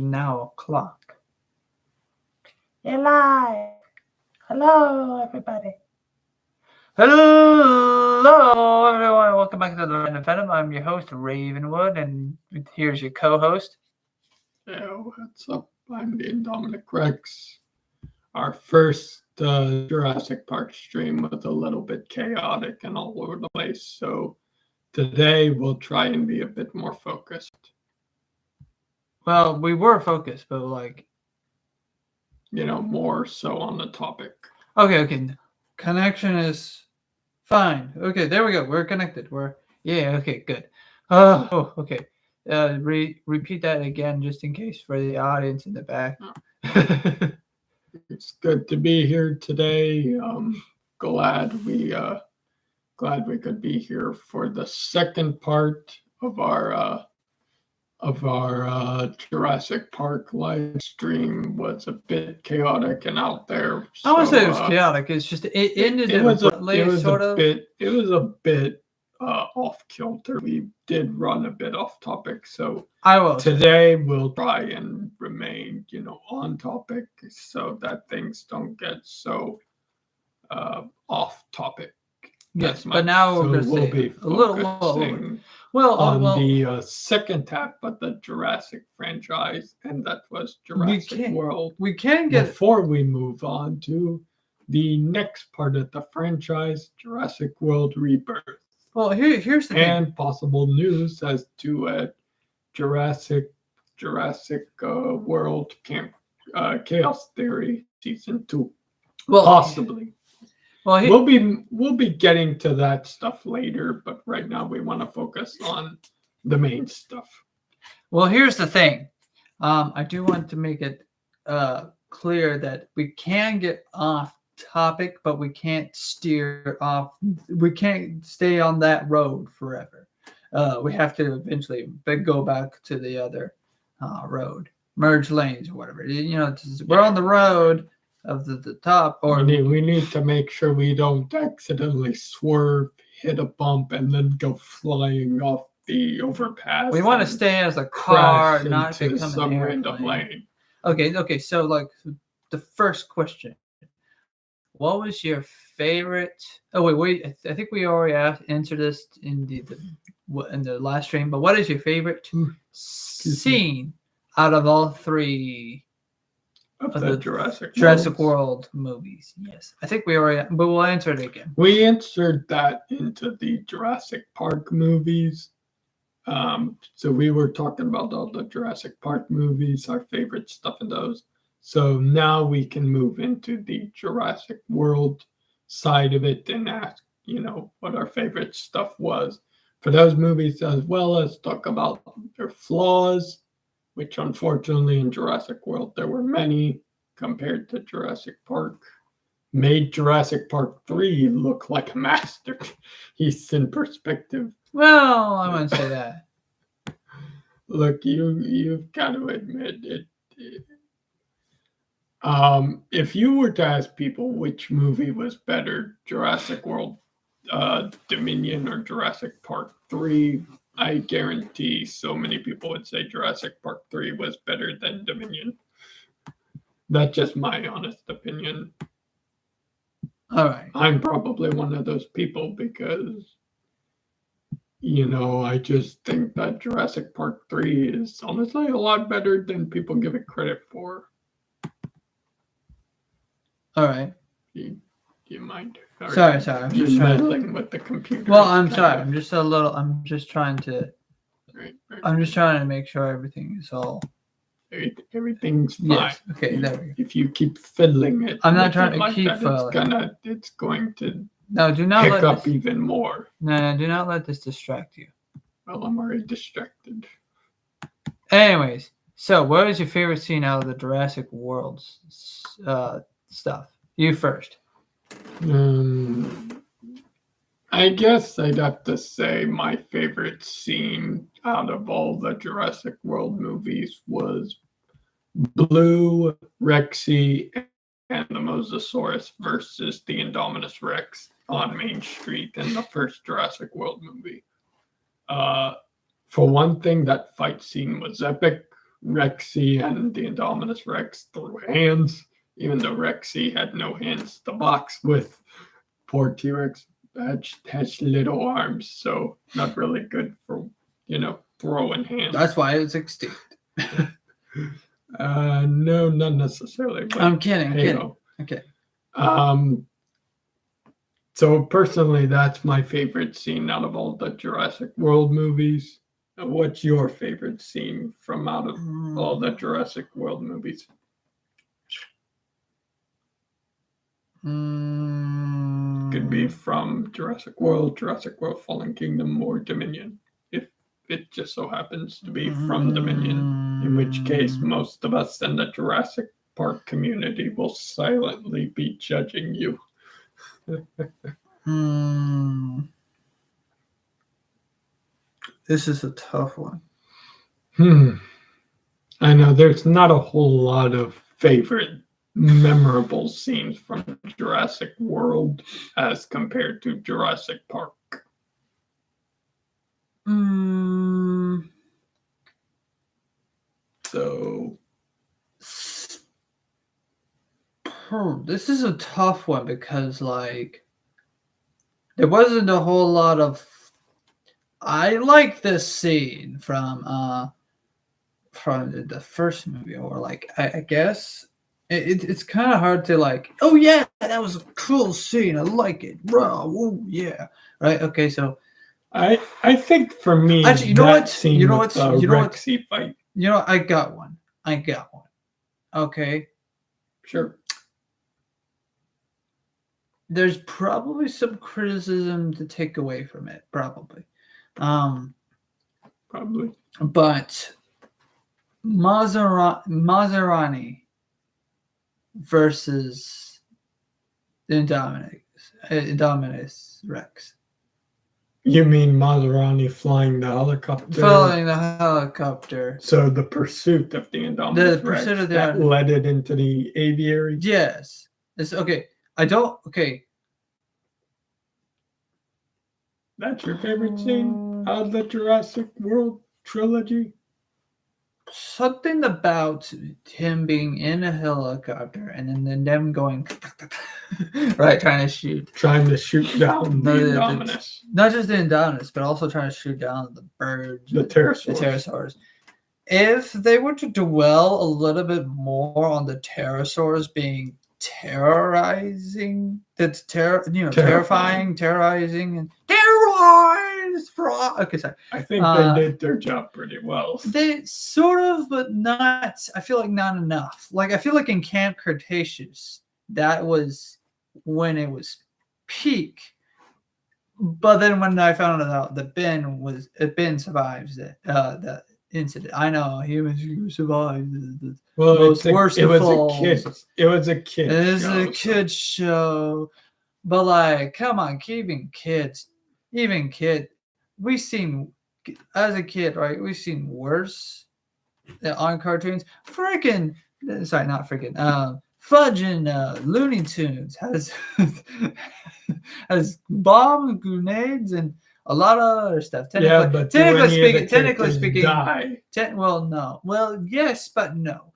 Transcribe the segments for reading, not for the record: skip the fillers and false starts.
now o'clock. You're live. Hello, everybody. Hello, everyone. Welcome back to the Random Fandom. I'm your host, Ravenwood, and here's your co-host. Yo, what's up? I'm the Indominic Rex. Our first Jurassic Park stream was a little bit chaotic and all over the place, so today we'll try and be a bit more focused. Well, we were focused, but More so on the topic. Okay. Connection is fine. Okay, there we go. We're connected. Okay, good. Okay. Repeat that again, just in case for the audience in the back. It's good to be here today. Glad we could be here for the second part of our Jurassic Park live stream. Was a bit chaotic and out there. I wouldn't say it was chaotic. It's just it ended abruptly. It was a bit off kilter. We did run a bit off topic, so today we'll try and remain, on topic so that things don't get so off topic. Yes, but now we'll be focusing on the second half of the Jurassic franchise, and that was Jurassic World. Before we move on to the next part of the franchise, Jurassic World Rebirth. Well, here's the thing. And possible news as to Jurassic World Chaos Theory Season 2. Well, possibly. Well, we'll be getting to that stuff later, but right now we want to focus on the main stuff. Well, here's the thing. I do want to make it clear that we can get off topic, but we can't steer off. We can't stay on that road forever. We have to eventually go back to the other road, merge lanes or whatever. We're on the road of the top, or we need to make sure we don't accidentally swerve, hit a bump, and then go flying off the overpass. We want to stay as a car, not become some an random lane. Okay. So, the first question: what was your favorite? Oh wait. I think we already answered this in the last stream. But what is your favorite scene out of all three? Of the Jurassic World movies. Yes. I think we already, but we'll answer it again. We answered that into the Jurassic Park movies. So we were talking about all the Jurassic Park movies, our favorite stuff in those. So now we can move into the Jurassic World side of it and ask, what our favorite stuff was for those movies, as well as talk about their flaws, which unfortunately in Jurassic World, there were many compared to Jurassic Park. Made Jurassic Park 3 look like a masterpiece in perspective. Well, I wouldn't say that. Look, you've got to admit it. If you were to ask people which movie was better, Jurassic World Dominion or Jurassic Park 3, I guarantee so many people would say Jurassic Park 3 was better than Dominion. That's just my honest opinion. All right. I'm probably one of those people because, I just think that Jurassic Park 3 is honestly a lot better than people give it credit for. All right. Do you mind? Sorry. I'm just meddling with the computer. Well, I'm sorry. I'm just trying to. Right. I'm just trying to make sure everything is all. Everything's fine. Yes. Okay. There we go. If you keep fiddling it, I'm not trying to keep fiddling. It's going to. No, do not pick up even more. No, do not let this distract you. Well, I'm already distracted. Anyways, so what is your favorite scene out of the Jurassic World stuff? You first. I guess I'd have to say my favorite scene out of all the Jurassic World movies was Blue, Rexy, and the Mosasaurus versus the Indominus Rex on Main Street in the first Jurassic World movie. For one thing, that fight scene was epic. Rexy and the Indominus Rex threw hands, even though Rexy had no hands to box with. Poor T-Rex has little arms, so not really good for, throwing hands. That's why it's extinct. No, not necessarily. But I'm kidding. hey-o. Okay. So personally, that's my favorite scene out of all the Jurassic World movies. What's your favorite scene from out of all the Jurassic World movies? Could be from Jurassic World Fallen Kingdom, or Dominion, if it just so happens to be from Dominion, in which case most of us in the Jurassic Park community will silently be judging you. This is a tough one. I know there's not a whole lot of favorite memorable scenes from Jurassic World as compared to Jurassic Park. So this is a tough one because like there wasn't a whole lot of I like this scene from the first movie, or like I guess it's kind of hard to like, oh yeah, that was a cool scene, I like it, bro, oh yeah, right, okay, so I think for me, actually, you know what, Rexy fight. I got one. Okay, sure. There's probably some criticism to take away from it, probably. But Maserati versus Indominus Rex. You mean Maserati flying the helicopter? Following the helicopter. So the pursuit of the Indominus Rex that led it into the aviary? Yes. It's okay. Okay. That's your favorite scene out of the Jurassic World trilogy? Something about him being in a helicopter and then them going right, trying to shoot down the Indominus. Not just the Indominus, but also trying to shoot down the birds, the pterosaurs. If they were to dwell a little bit more on the pterosaurs being terrorizing, terrifying, terrorizing, and terrorize. Okay, sorry. I think they did their job pretty well. They sort of, but not. I feel like not enough. Like I feel like in Camp Cretaceous, that was when it was peak. But then when I found out that Ben survives that incident. I know he survived the most worst of falls. It was a kid. It is a kid show. But like, come on, even kids, we've seen as a kid, right? We've seen worse on cartoons. Fudging Looney Tunes has bomb grenades and a lot of other stuff. Technically speaking, die. Well, yes, but no.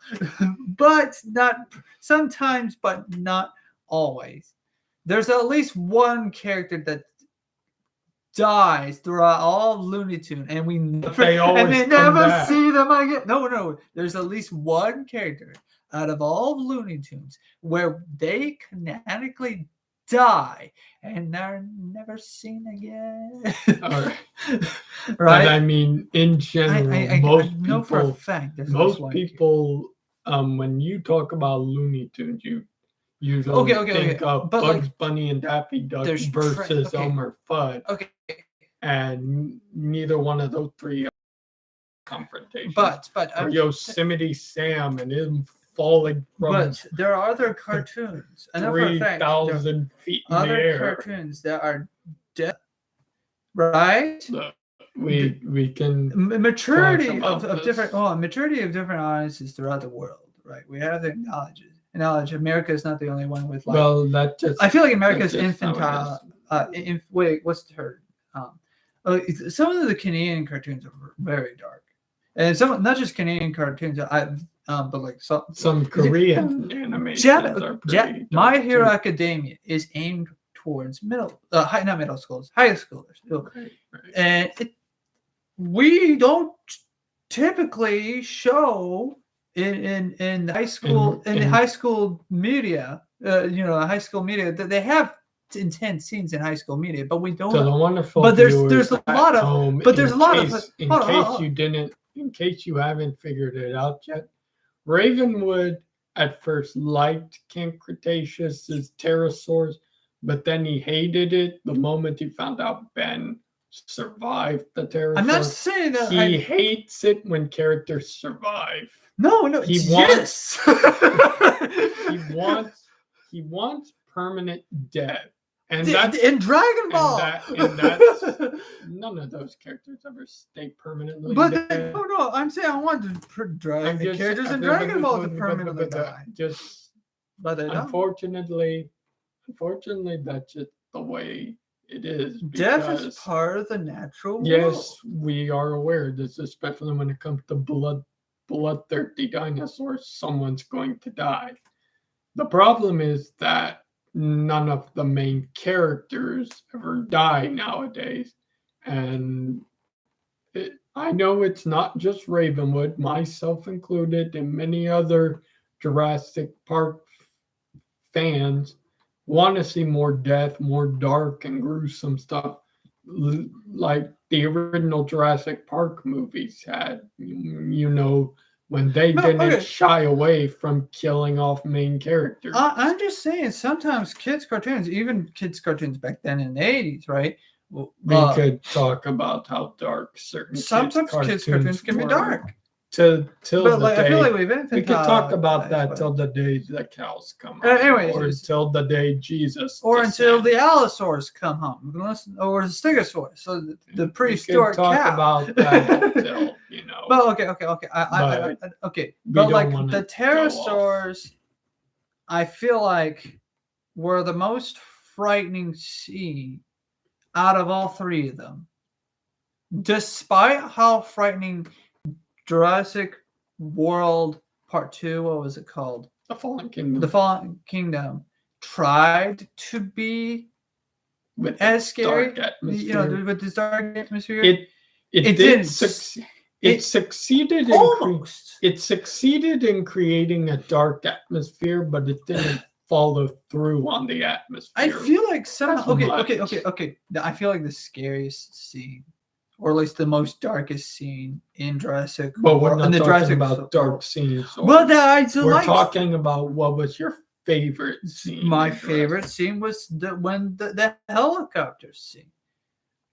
But not sometimes, but not always. There's at least one character that dies throughout all of Looney Tunes, and we never see them again. No. There's at least one character out of all of Looney Tunes where they canonically die and they're never seen again. All right. Right? But I mean, in general, most people, when you talk about Looney Tunes, you usually think of Bugs Bunny and Daffy Duck versus Elmer Fudd. Okay. And neither one of those three are confrontations. But or Yosemite Sam and him falling from. But there are other cartoons. 3,000 feet in the air. Other cartoons that are dead, right? We can maturity of different audiences throughout the world, right? We have to acknowledge America is not the only one with like. Well, I feel like America's infantile. What's the term? Some of the Canadian cartoons are very dark. and some not just Canadian cartoons. But like Some Korean animations are pretty My dark, Hero too. Academia is aimed towards not middle schools, high schoolers, Right. and we don't typically show in high school in the high school media. High school media that they have intense scenes in high school media, but we don't. So the wonderful but there's viewers a at lot of home, but there's a lot of in case you haven't figured it out yet, Ravenwood at first liked King Cretaceous' pterosaurs, but then he hated it the moment he found out Ben survived the pterosaur. I'm not saying that he hates it when characters survive. No, He yes. he wants permanent death. And in Dragon Ball. And that's none of those characters ever stay permanently dead. No, I'm saying I want the characters in Dragon Ball to permanently die. But unfortunately, that's just the way it is. Death is part of the natural world. Yes, we are aware of this, especially when it comes to bloodthirsty dinosaurs. Someone's going to die. The problem is that none of the main characters ever die nowadays. And I know it's not just Ravenwood, myself included, and many other Jurassic Park fans want to see more death, more dark and gruesome stuff like the original Jurassic Park movies had. When they didn't shy away from killing off main characters. I'm just saying, sometimes kids' cartoons, even kids' cartoons back then in the 80s, right? We could talk about how dark sometimes kids' cartoons can be dark. I feel like we've we could talk about that till the day the cows come home. Anyways, or until the day Jesus. Or until the Allosaurs come home. Or the Stegosaurus. So the prehistoric cow. We could talk about that until, Well, okay. But like the pterosaurs, I feel like were the most frightening scene out of all three of them. Despite how frightening Jurassic World Part 2, what was it called? The Fallen Kingdom. The Fallen Kingdom tried to be with as scary, dark atmosphere. with this dark atmosphere. It didn't succeed. It succeeded almost. It succeeded in creating a dark atmosphere, but it didn't follow through on the atmosphere. I feel like okay. I feel like the scariest scene, or at least the most darkest scene in Jurassic. But we're not talking about dark scenes. But we're talking about what was your favorite scene. My favorite scene was the helicopter scene.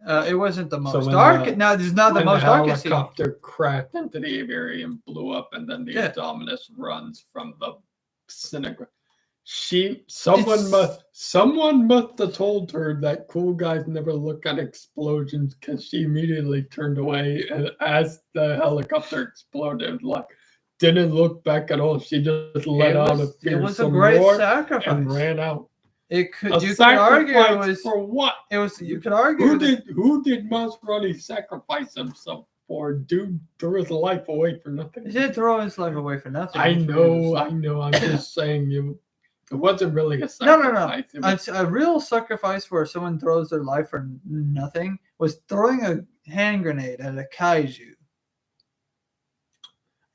It wasn't the most dark. No, this is not the most darkest scene. The helicopter crashed into the aviary and blew up, and then the Indominus runs from the synagogue. Someone must have told her that cool guys never look at explosions, because she immediately turned away, and as the helicopter exploded, didn't look back at all. She just let out a fearsome roar. It was a great sacrifice and ran out. You could argue it was for what? It was. You could argue who did Masrani sacrifice himself for? Dude threw his life away for nothing. He did throw his life away for nothing. I know. I'm just saying it wasn't really a sacrifice. No. A real sacrifice where someone throws their life for nothing was throwing a hand grenade at a kaiju.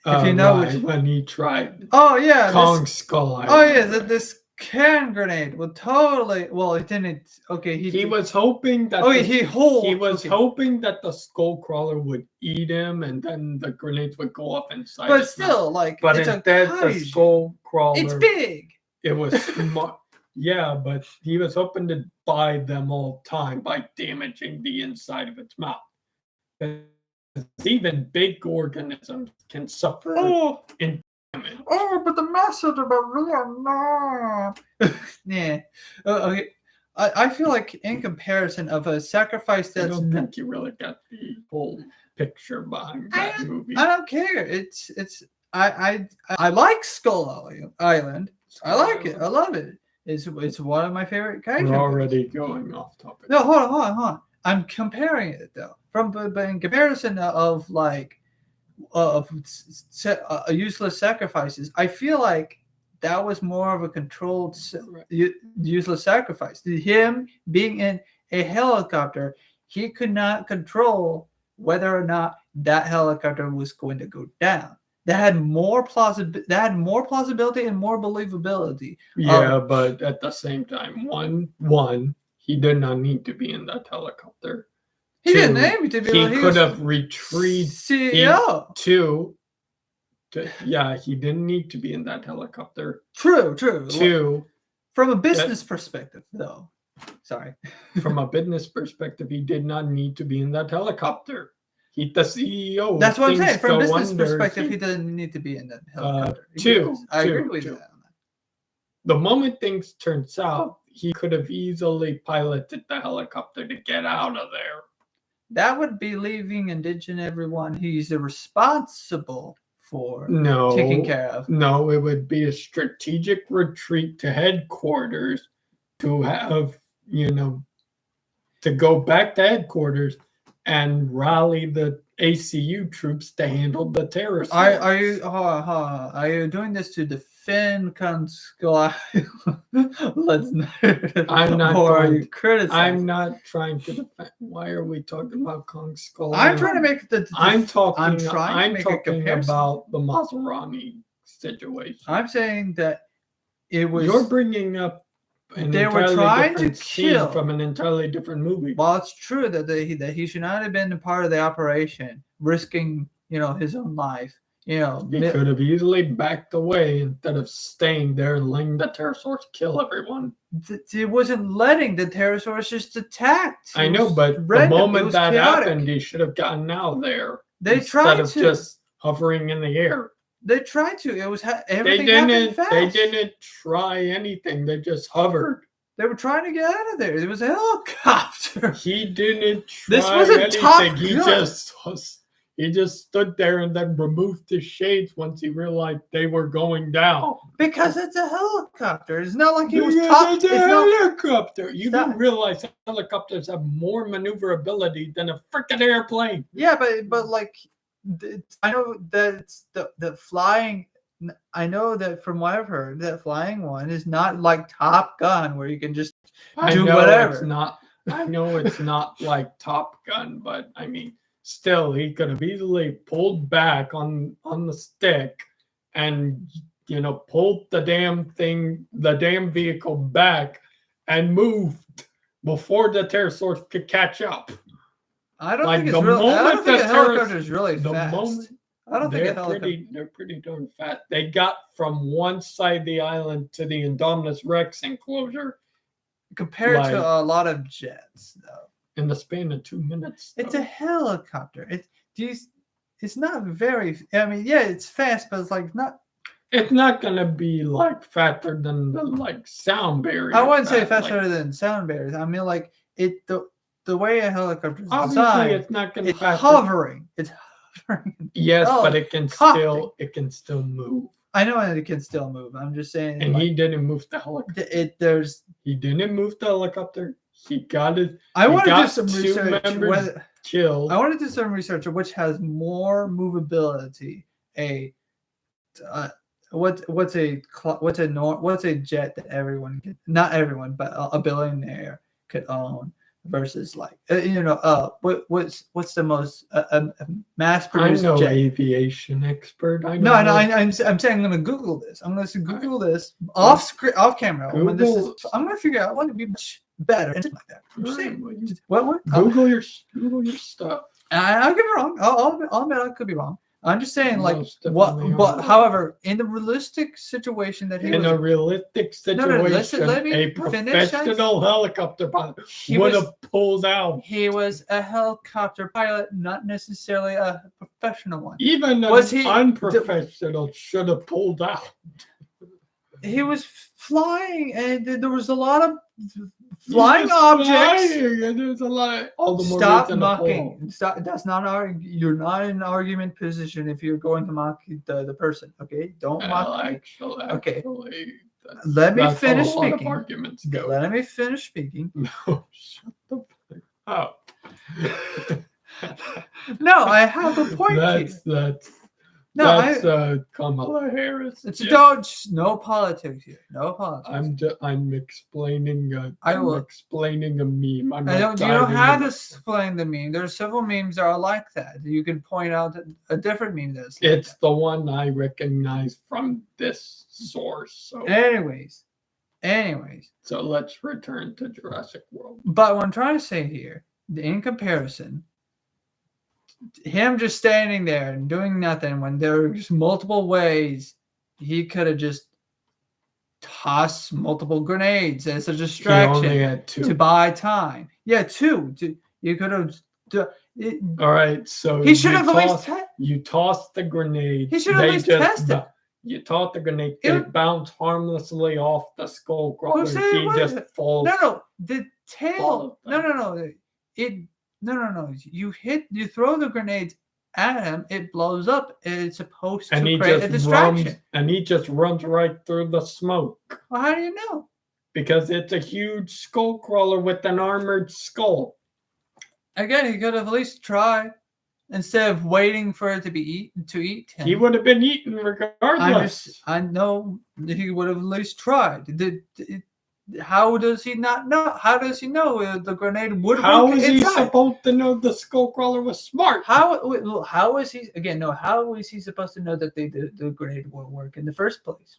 If you know when he tried. Oh yeah, Kong Skull. This hand grenade would totally. Well, it didn't. Okay, he was hoping that. Hoping that the skull crawler would eat him, and then the grenades would go off inside. But still, but instead the skull crawler. It's big. It was smart. Yeah, but he was hoping to buy them all time by damaging the inside of its mouth. Even big organisms can suffer in damage. But the message about Vietnam. Yeah. Okay. I feel like in comparison of a sacrifice that's. I don't think you really got the whole picture behind that movie. I don't care. It's. I like Skull Island. I like it. I love it. It's one of my favorite kaiju. We're already going off topic. No, hold on. I'm comparing it though. But in comparison of like useless sacrifices. I feel like that was more of a controlled useless sacrifice. Him being in a helicopter, he could not control whether or not that helicopter was going to go down. That had more plausibility and more believability. Yeah, but at the same time, one, he did not need to be in that helicopter. He Two, didn't aim to be. He could have retrieved. CEO. He didn't need to be in that helicopter. True. Two, from a business perspective, though. Sorry. From a business perspective, he did not need to be in that helicopter. He's the CEO. That's what I'm saying. From a business perspective, he doesn't need to be in that helicopter. I agree with you on that. The moment things turned south, he could have easily piloted the helicopter to get out of there. That would be leaving and ditching everyone he's responsible for taking care of. No, it would be a strategic retreat to headquarters to have, to go back to headquarters and rally the ACU troops to handle the terrorists. Are you doing this to defend Skull Let's not. I'm not. Or are you criticizing? I'm not trying to defend. Why are we talking about Kong Skull? I'm trying to make the. I'm talking comparison about the Maserati situation. I'm saying that it was. You're bringing up. They were trying to kill from an entirely different movie. Well, it's true that he should not have been a part of the operation, risking his own life. He could have easily backed away instead of staying there and letting the pterosaurs kill everyone. It wasn't letting the pterosaurs just attack. I know, but the moment that happened, he should have gotten out there. They tried to instead of just hovering in the air. They tried to. It was everything happened fast. They didn't try anything. They just hovered. They were trying to get out of there. It was a helicopter. He didn't try this wasn't anything. Top Gun. He just stood there and then removed his shades once he realized they were going down. Because it's a helicopter. It's not like he was It's a helicopter. You don't realize helicopters have more maneuverability than a freaking airplane. Yeah, but like. I know that the flying. I know that from what I've heard, that flying one is not like Top Gun, where you can just do whatever. It's not. I know it's not like Top Gun, but I mean, still, he could have easily pulled back on the stick, and pulled the damn vehicle back, and moved before the pterosaurs could catch up. I don't think it's really. I don't think a helicopter is really fast. I don't think a helicopter. They're pretty darn fast. They got from one side of the island to the Indominus Rex enclosure compared to a lot of jets, though. In the span of 2 minutes. It's a helicopter. It's not very. I mean, yeah, it's fast, but it's like not. It's not gonna be like faster than the sound barrier. I wouldn't say faster than sound barriers. I mean, like the way a helicopter is designed, it's not going to be hovering. It's hovering. Yes, but it can still move. I know it can still move. I'm just saying. And he didn't move the helicopter. He didn't move the helicopter. He got it. I want to do some research. Killed. I want to do some research of which has more movability. What's a jet that everyone could, not everyone, but a billionaire could own versus what's the most mass produced jet? I'm no jet? Aviation expert. I'm saying I'm going to Google this. I'm going to Google this off camera. I'm going to figure out what would be much better and like that. I'm just saying. What? Google your stuff. I'll get it wrong. I'll admit I could be wrong. I'm just saying, but however, in the realistic situation a professional helicopter pilot would have pulled out. He was a helicopter pilot, not necessarily a professional one. Even unprofessional should have pulled out. He was flying, and there was a lot of flying objects. There's a lot of all the more Stop mocking. Stop. That's not you're not in an argument position if you're going to mock the person. Okay, don't mock. Okay. Let me finish speaking. Let me finish speaking. No, shut the fuck up. No, I have a point here. That's No, Kamala Harris. it's Yeah. no politics here. No politics. I'm explaining I will. explaining a meme. I'm I not don't. You don't diving have to in. explain the meme. There's several memes that are like that. You can point out a different meme that's like It's the one I recognize from this source. So that. Anyways. so let's return to Jurassic World. But what I'm trying to say here, in comparison, him just standing there and doing nothing when there's multiple ways he could have just tossed multiple grenades as a He only distraction had two. to buy time. Yeah, two. You could have. All right, so He should have at least. you tossed the grenade. He should have at least tested. You tossed the grenade. It- It bounced harmless off the skull crawler. Who said it He was? just falls. No. The tail. Follow No. them. No. You throw the grenades at him. It blows up. It's supposed And to he create a just distraction. runs. And he just runs right through the smoke Well, how do you know? because it's a huge skull crawler with an armored skull. Again, he could have at least tried instead of waiting for it to be eat him. He would have been eaten regardless. I know he would have at least tried. How does he not know? How does he know the grenade would How work is he inside? supposed to know the skull crawler was smart? How is he again? No, how is he supposed to know that the grenade will work in the first place?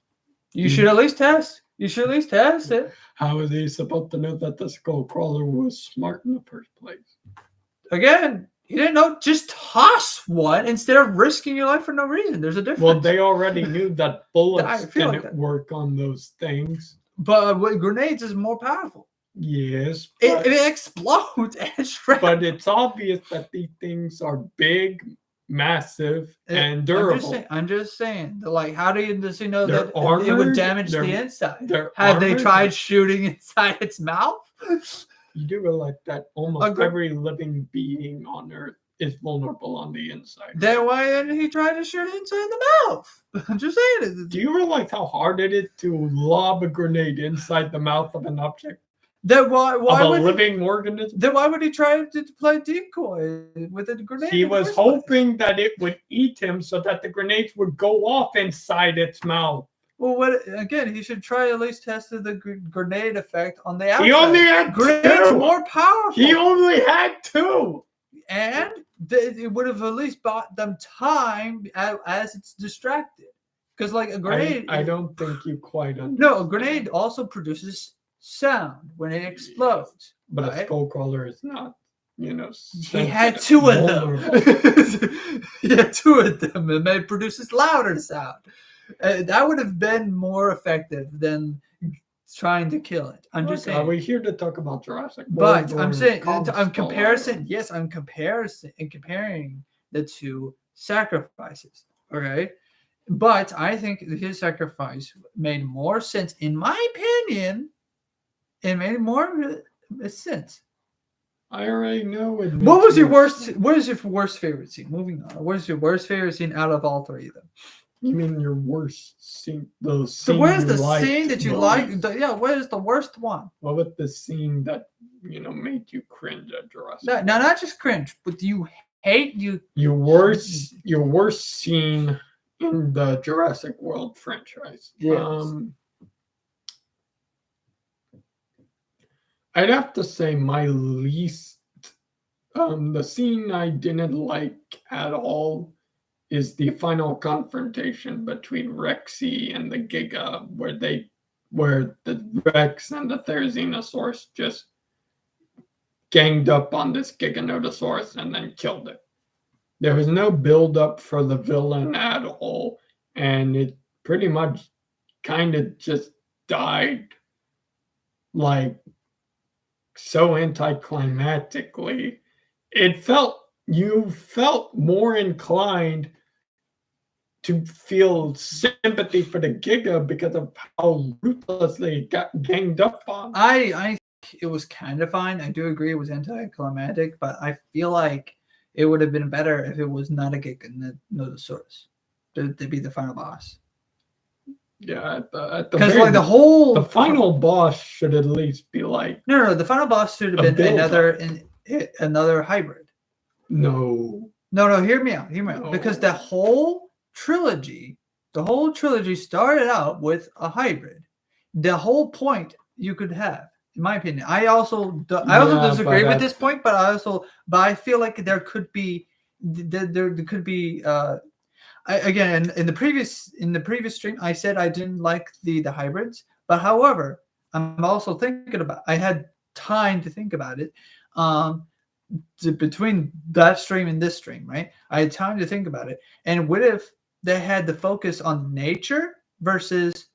You should at least test. You should at least test it. How is he supposed to know that the skull crawler was smart in the first place? Again, he didn't know. Just toss one instead of risking your life for no reason. There's a difference. Well, they already knew that bullets I feel like didn't that. work on those things. But with grenades is more powerful. Yes, It explodes and shreds. but it's obvious that these things are big, massive, and durable. I'm just saying. Like, how does he know They're that it would armored, damage the they're- inside? they're Have they armored. tried shooting inside its mouth? You do realize that almost Agre- every living being on Earth is vulnerable on the inside. Then why didn't he try to shoot inside the mouth? I'm just saying. Do you realize how hard it is to lob a grenade inside the mouth of an object? Then why Of would a he, living organism? then why would he try to play decoy with a grenade? He in the was first place? hoping that it would eat him so that the grenades would go off inside its mouth. Well, what again? He should try at least test the grenade effect on the outside. He only had Grenades two. more powerful. He only had two. And it would have at least bought them time as it's distracted. Because like a grenade, I don't think you quite understand. no, a grenade also produces sound when it explodes. But a right? skull crawler is not, He had sensitive, two of them. vulnerable. He had two of them, and it produces louder sound. That would have been more effective than trying to kill it. I'm just Are saying. we here to talk about Jurassic But World I'm or saying Kong I'm Skull comparison. Island? Yes, I'm comparing the two sacrifices. Okay, but I think his sacrifice made more sense, in my opinion. It made more sense. I already know it. What was your makes worst? What is your worst favorite scene? Moving on. What is your worst favorite scene out of all three of them? You mean your worst scene? Those So scenes what is you the liked scene that you most? like? What is the worst one? What was the scene that made you cringe at Jurassic? No, not just cringe, but you hate you. Your worst scene in the Jurassic World franchise. Yes. I'd have to say my least, the scene I didn't like at all is the final confrontation between Rexy and the Giga, where the Rex and the Therizinosaurus just ganged up on this Giganotosaurus and then killed it. There was no build up for the villain at all, and it pretty much kind of just died like so anticlimactically. You felt more inclined to feel sympathy for the Giga because of how ruthlessly it got ganged up on. I think it was kind of fine. I do agree it was anticlimactic, but I feel like it would have been better if it was not a Giganotosaurus to be the final boss. Yeah, at the Because very, like the final boss should at least be like no, the final boss should have A been build-up. another hybrid. No. No, hear me out. Hear me out. Because the No. whole trilogy started out with a hybrid. The whole point you could have, in my opinion. I also Yeah, disagree but with this point, but I feel like there could be there could be again in the previous stream I said I didn't like the hybrids, but however I'm also thinking about, I had time to think about it. Between that stream and this stream, right? I had time to think about it. And what if they had the focus on nature versus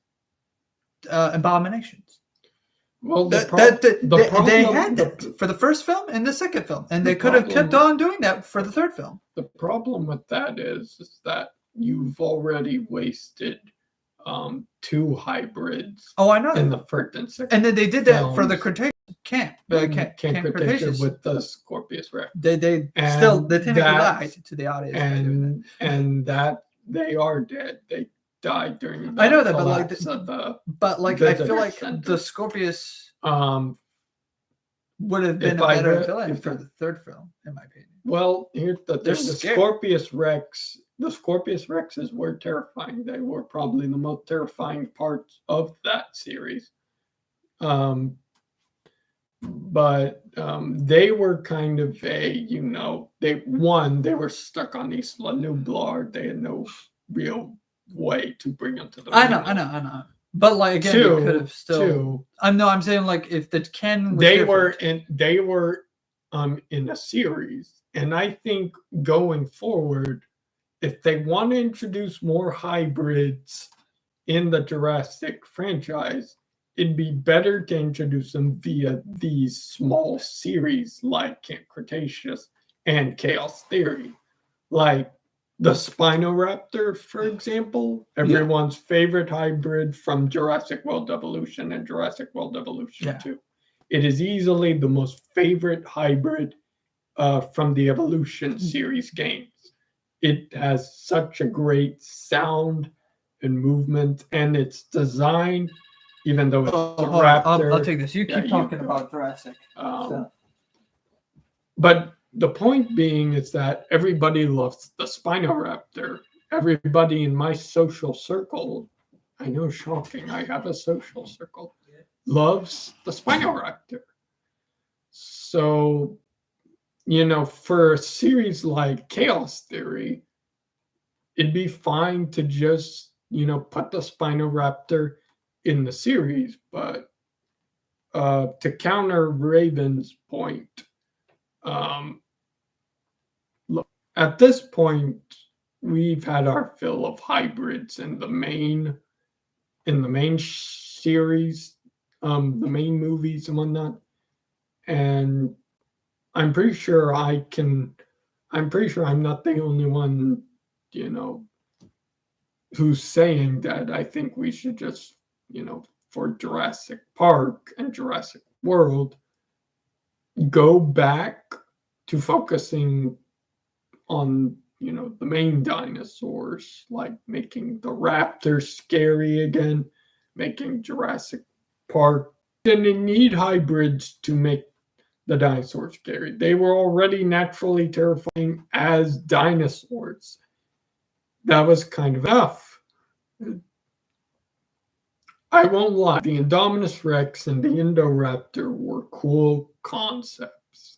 abominations? well, They had that for the first film and the second film, and they could have kept on doing that for the third film. The problem with that is that you've already wasted 2 hybrids. Oh, I know. In the first and second. And then they did that for the Cretaceous camp. Camp Cretaceous with the Scorpius Rex. They technically lied to the audience. And that they are dead. They died during the I know that, but I feel like the Scorpius would have been a better villain for the third film, in my opinion. Well, here's the thing: the Scorpius Rexes were terrifying. They were probably the most terrifying parts of that series. But they were kind of they were stuck on Isla Nublar. They had no real way to bring them to the I know. But like again, you could have still. I'm saying like if the Ken was they were in a series, and I think going forward, if they want to introduce more hybrids in the Jurassic franchise, it'd be better to introduce them via these small series like Camp Cretaceous and Chaos Theory. Like the Spinoraptor, for example, everyone's favorite hybrid from Jurassic World Evolution and Jurassic World Evolution 2. It is easily the most favorite hybrid from the Evolution series games. It has such a great sound and movement, and its design, even though it's a raptor. I'll take this. You keep talking about Jurassic. But the point being is that everybody loves the Spinoraptor. Everybody in my social circle, I know, shocking, I have a social circle, loves the Spinoraptor. So, for a series like Chaos Theory, it'd be fine to just, put the Spinoraptor in the series. But to counter Raven's point, look, at this point, we've had our fill of hybrids in the main series, the main movies and whatnot. And I'm pretty sure I'm not the only one, who's saying that I think we should just, for Jurassic Park and Jurassic World, go back to focusing on, the main dinosaurs, like making the raptors scary again, making Jurassic Park. Didn't need hybrids to make the dinosaurs scary. They were already naturally terrifying as dinosaurs. That was kind of enough. I won't lie, the Indominus Rex and the Indoraptor were cool concepts.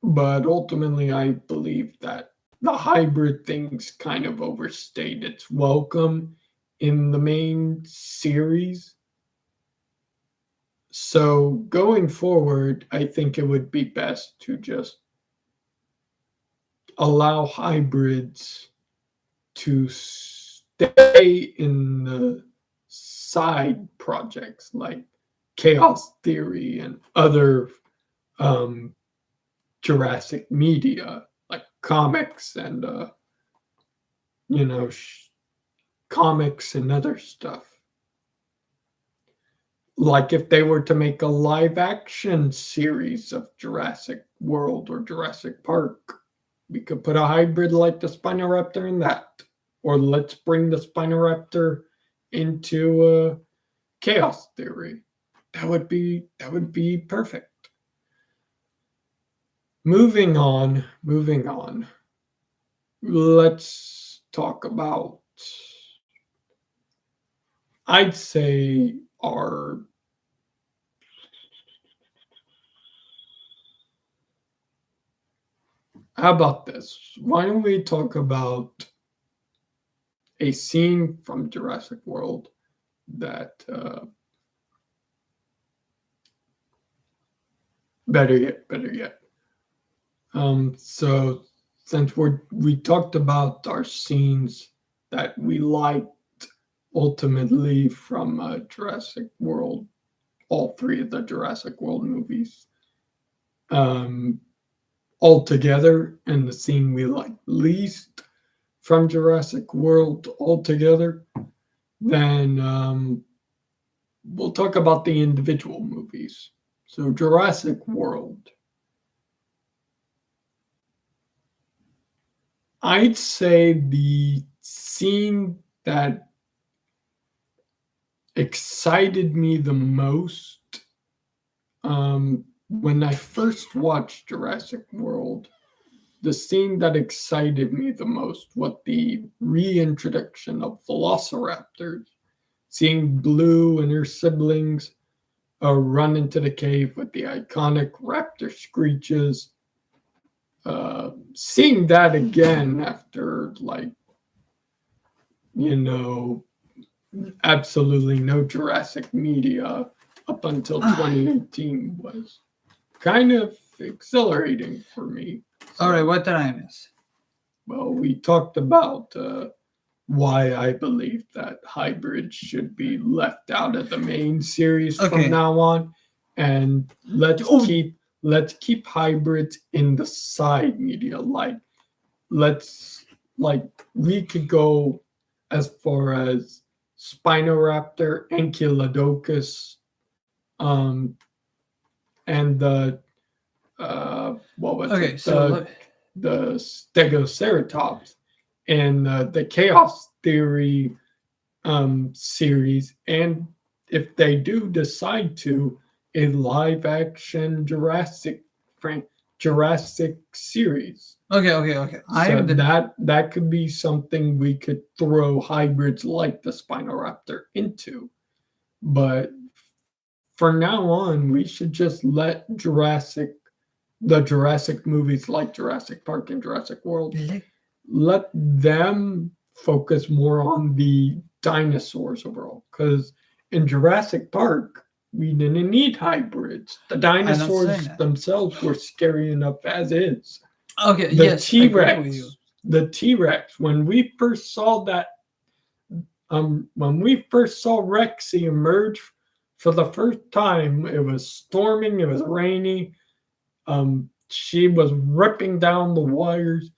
But ultimately, I believe that the hybrid things kind of overstayed its welcome in the main series. So going forward, I think it would be best to just allow hybrids to stay in the side projects like Chaos Theory and other Jurassic media, like comics and comics and other stuff. Like if they were to make a live action series of Jurassic World or Jurassic Park, we could put a hybrid like the Spinoraptor in that. Or let's bring the Spinoraptor into Chaos Theory. That would be perfect. Moving on. Moving on. Let's talk about. I'd say our. How about this? Why don't we talk about a scene from Jurassic World that better yet. So since we talked about our scenes that we liked ultimately from Jurassic World, all three of the Jurassic World movies, um, all together, and the scene we liked least from Jurassic World altogether, then we'll talk about the individual movies. So Jurassic World. I'd say the scene that excited me the most when I first watched Jurassic World, the scene that excited me the most was the reintroduction of velociraptors, seeing Blue and her siblings run into the cave with the iconic raptor screeches. Seeing that again after, like, you know, absolutely no Jurassic media up until 2018 was kind of exhilarating for me. All right, what did I miss? Well, we talked about why I believe that hybrids should be left out of the main series from now on, and let's keep hybrids in the side media. We could go as far as Spinoraptor, Ankylodocus, and the what was it? The Stegoceratops and the Chaos Theory series, and if they do decide to, a live action Jurassic series. Okay. So that could be something we could throw hybrids like the Spinoraptor into. But for now on, we should just let the Jurassic movies like Jurassic Park and Jurassic World, let them focus more on the dinosaurs overall. Because in Jurassic Park, we didn't need hybrids. The dinosaurs themselves were scary enough as is. Okay, the T-Rex, the T-Rex, when we first saw Rexy emerge for the first time, it was storming, it was rainy. She was ripping down the wires.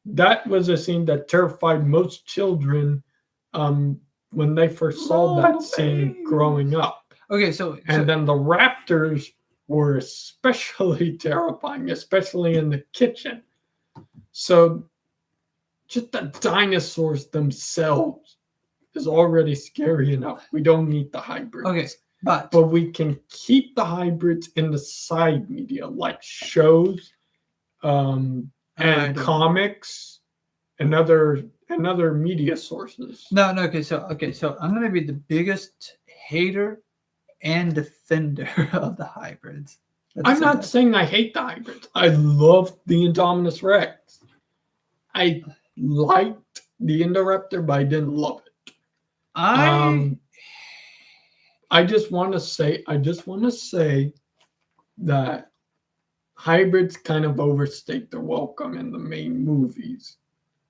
That was a scene that terrified most children when they first saw that scene growing up. Okay, and then the raptors were especially terrifying, especially in the kitchen. So just the dinosaurs themselves is already scary enough. We don't need the hybrids. Okay, but we can keep the hybrids in the side media, like shows, and comics, and other media sources. No. Okay, so I'm gonna be the biggest hater and defender of the hybrids. I'm not saying I hate the hybrids. I love the Indominus Rex. I liked the Indoraptor, but I didn't love it. I just want to say that hybrids kind of overstate their welcome in the main movies.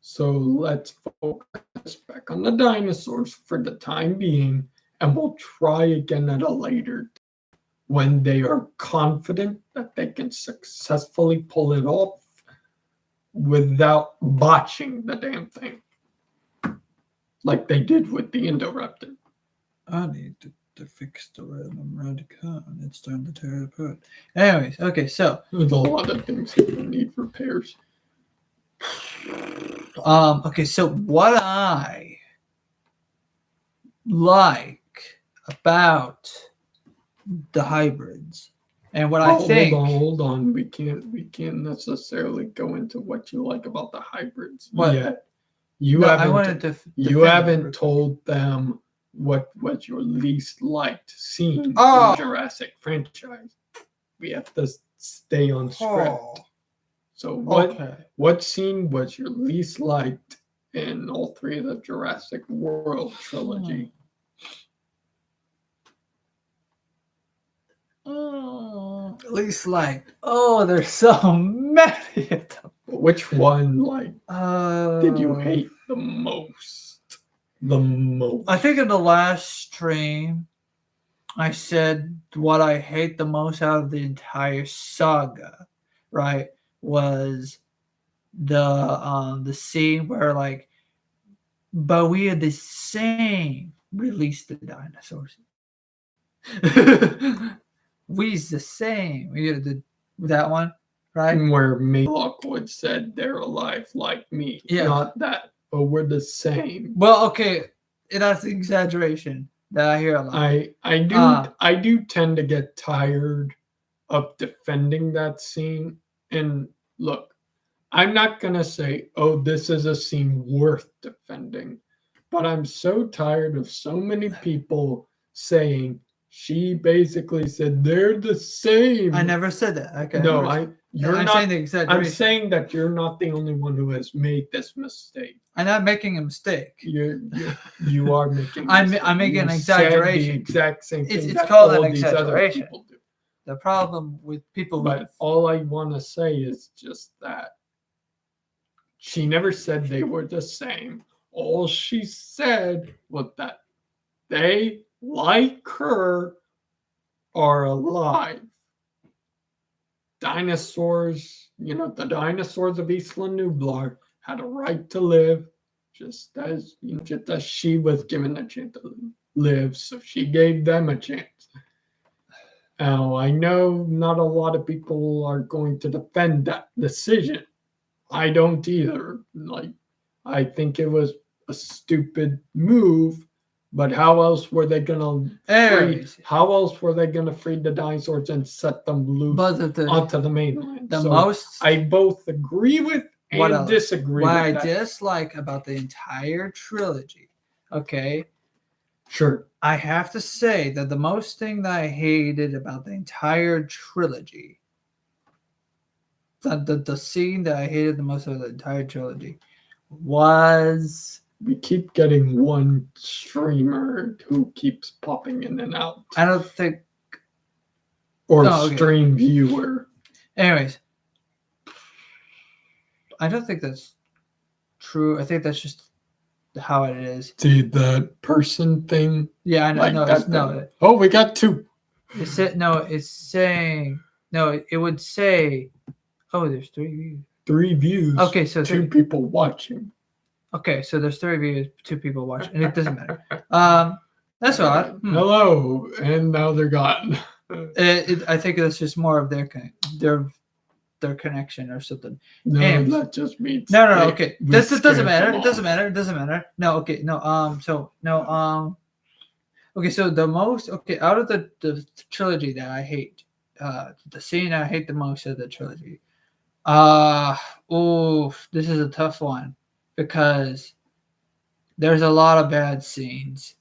So let's focus back on the dinosaurs for the time being, and we'll try again at a later time when they are confident that they can successfully pull it off without botching the damn thing, like they did with the Indoraptor. I need to fix the random radical, and it's time to tear it apart. Anyways, okay, so there's a lot of things that need repairs. Okay, so what I like about the hybrids And what I think, hold on. We can't necessarily go into what you like about the hybrids What? yet. You no, I haven't wanted to. you defend haven't it. told them what was your least liked scene in Oh. Jurassic franchise. We have to stay on script. Oh, So okay. what scene was your least liked in all three of the Jurassic World trilogy? Least liked. Oh, there's so many of them. Which one did you Uh, hate the most? The most. I think in the last stream, I said what I hate the most out of the entire saga, right? Was the scene where like, but we are the same. Release the dinosaurs. We's the same. We did that one, right? Where Lockwood said they're alive like me. Yeah. Not that, but we're the same. Well, okay, that's the exaggeration that I hear a lot. I do tend to get tired of defending that scene. And look, I'm not gonna say, oh, this is a scene worth defending, but I'm so tired of so many people saying she basically said they're the same. I never said that. Okay. No, I'm not saying the exaggeration. I'm saying that you're not the only one who has made this mistake. I'm not making a mistake. You are making. I'm making an exaggeration. The exact same thing. It's called an all these other exaggeration. people do. The problem with people, But all I want to say is just that she never said they were the same. All she said was that they, like her, are alive. Dinosaurs, the dinosaurs of Isla Nublar had a right to live, just as she was given a chance to live, so she gave them a chance. Now, I know not a lot of people are going to defend that decision. I don't either. I think it was a stupid move, but how else were they gonna free the dinosaurs and set them loose onto the mainland? I both agree with and disagree with what that. I dislike about the entire trilogy, okay? Sure. I have to say that the most thing that I hated about the entire trilogy, the scene that I hated the most of the entire trilogy was... We keep getting one streamer who keeps popping in and out. I don't think... Or stream viewer. Anyways, I don't think that's true. I think that's just how it is. See the person thing? Yeah, I know. Oh, we got two. It's saying it would say, oh, there's 3 views. 3 views. Okay, so 2 people watching. Okay, so there's 3 views, 2 people watching, and it doesn't matter. That's odd. Hello, and now they're gone. I think that's just more of their connection or something. No, that just means no. Okay, this doesn't matter. It doesn't matter. No, okay, no. Okay, so the most out of the trilogy that I hate, the scene I hate the most of the trilogy. This is a tough one because there's a lot of bad scenes.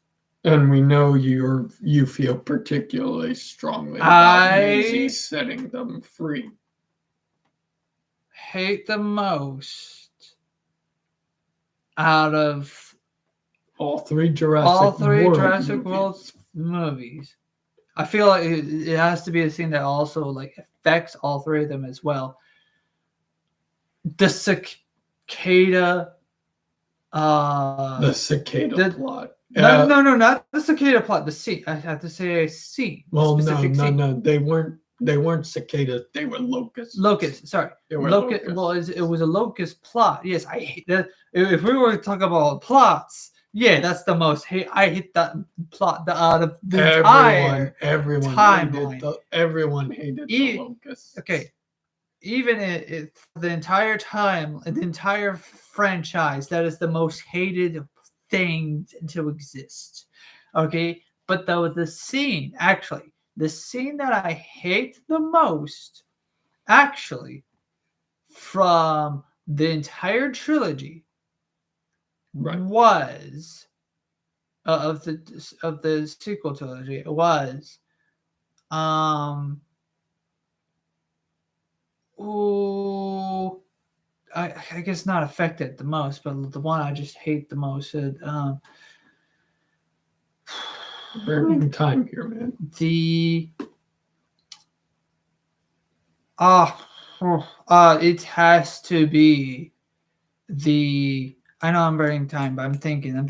And we know you feel particularly strongly about Maisie setting them free. Hate the most out of all 3 Jurassic World movies. I feel like it has to be a scene that also affects all 3 of them as well. The cicada. The cicada plot. No, not the cicada plot. The scene. I have to say a scene. Well, no. They weren't cicadas. They were locusts. Locusts. Sorry. They were locusts. Well, it was a locust plot. Yes, I hate that. If we were to talk about plots, yeah, that's the most hate. I hate that plot. The entire everyone hated the locusts. Okay. Even the entire time, the entire franchise, that is the most hated thing to exist. Okay, but the scene, actually, The scene that I hate the most, actually, from the entire trilogy, Right. was of the sequel trilogy was ooh, I guess not affected the most, but the one I just hate the most is Burning time here, man. the it has to be the. I know I'm burning time, but I'm thinking. I'm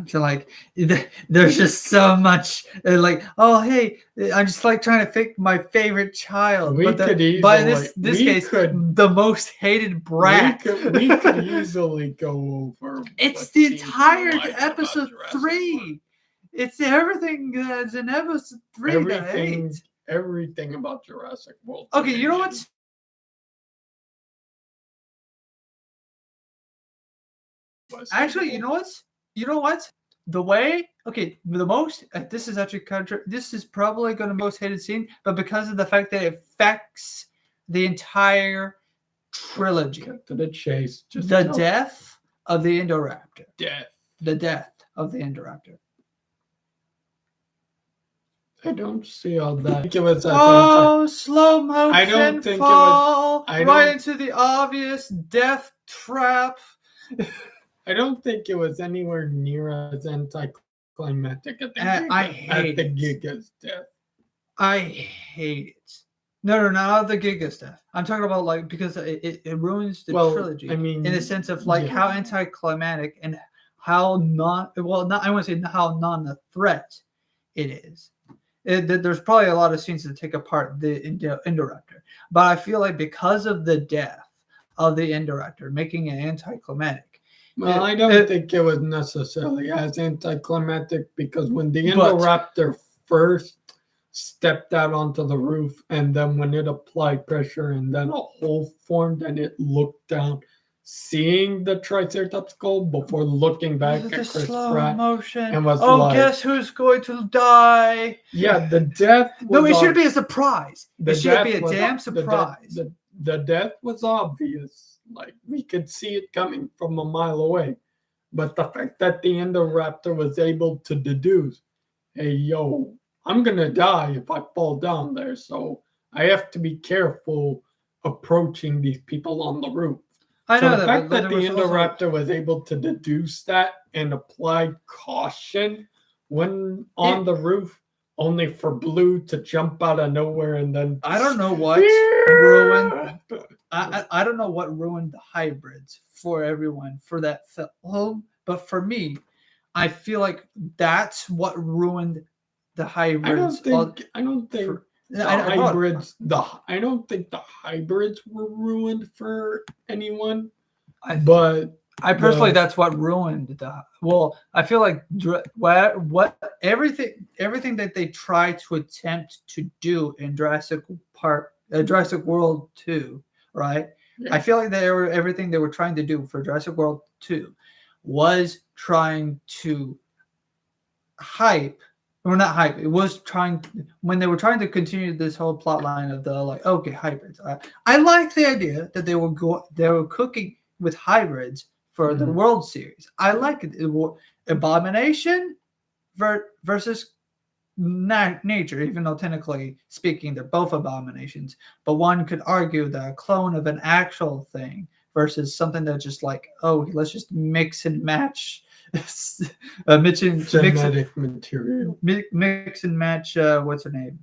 just like, there's just so much. Like, oh hey, I'm just like trying to pick my favorite child. We But could easily, but in this we case, could, the most hated brat. we could easily go over. It's what the scenes we entire like about episode Jurassic 3. Park. It's everything that's in episode 3 that I hate. Everything about Jurassic World. Okay, you know Dominion what? was Actually, hateable. you know what? The way, okay, the most, this is actually this is probably going to be the most hated scene, but because of the fact that it affects the entire trilogy. Cut to the chase. Just The tell death of the Indoraptor. death. The death of the Indoraptor. I don't see all that. I think it was Oh, slow motion I don't think it fall I right don't- into the obvious death trap. I don't think it was anywhere near as anticlimactic at I hate the it. Giga's death. I hate it. No, not the Giga stuff. I'm talking about like because it ruins the trilogy. I mean, in the sense of like how anticlimactic and how not I want to say how non a threat it is. There's probably a lot of scenes that take apart the Indoraptor, but I feel like because of the death of the Indoraptor, making it anticlimactic. Well, I don't think it was necessarily as anticlimactic because when the Indoraptor first stepped out onto the roof and then when it applied pressure and then a hole formed and it looked down, seeing the Triceratops skull before looking back at Chris Pratt motion and was guess who's going to die? Yeah, the death was no, it should be a surprise. It should be a damn surprise. The death was obvious. Like, we could see it coming from a mile away. But the fact that the Indoraptor was able to deduce, hey, yo, I'm going to die if I fall down there. So I have to be careful approaching these people on the roof. I know the fact that the Indoraptor was able to deduce that and apply caution when on the roof, only for Blue to jump out of nowhere and then I don't know what ruined. I don't know what ruined the hybrids for everyone for that film, but for me, I feel like that's what ruined the hybrids. I don't think the hybrids were ruined for anyone. But I personally, that's what ruined the. Well, I feel like what everything that they try to attempt to do in Jurassic World 2, right? Yeah. I feel like everything they were trying to do for Jurassic World 2 was trying to hype. Or not hype. It was when they were trying to continue this whole plot line of the like, okay, hybrids. I like the idea that they were cooking with hybrids for the World Series. I like it. Abomination versus nature, even though technically speaking, they're both abominations. But one could argue that a clone of an actual thing versus something that's just like, oh, let's just mix and match. Genetic material. Mix and match. What's her name?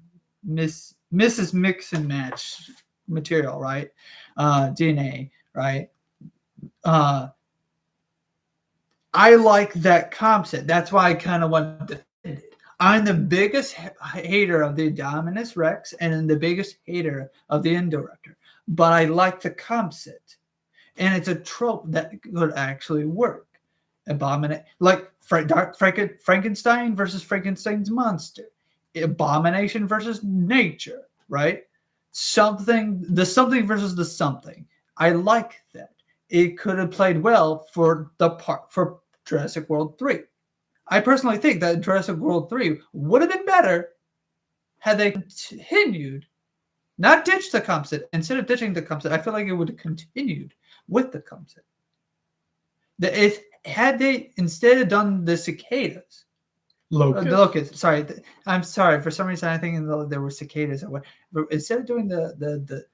Mrs. Mix and Match material, right? DNA, right? I like that concept. That's why I kind of want to defend it. I'm the biggest hater of the Indominus Rex and the biggest hater of the Indoraptor, but I like the concept, and it's a trope that could actually work. Like Frankenstein versus Frankenstein's monster, abomination versus nature, right? Something versus the something. I like that. It could have played well for Jurassic World 3. I personally think that Jurassic World 3 would have been better had they continued, not ditched the composite, instead of ditching the composite, I feel like it would have continued with the composite. If had they instead of done the cicadas, Locust. the locusts. Sorry, I'm sorry. For some reason, I think there were cicadas. But instead of doing the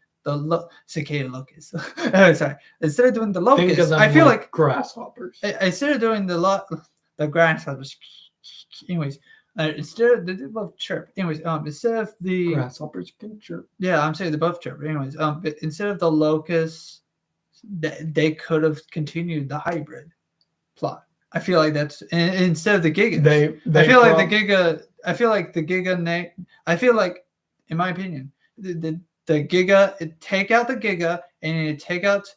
cicada locusts, sorry, instead of doing the locusts, I feel like grasshoppers. Instead of doing the grasshoppers. Anyways, instead of they both chirp. Anyways, instead of the grasshoppers can chirp. Yeah, I'm saying they both chirp. Anyways, but instead of the locusts, they could have continued the hybrid plot. I feel like that's instead of the gigas. I feel like the giga name. I feel like, in my opinion, the giga, take out the giga and take out.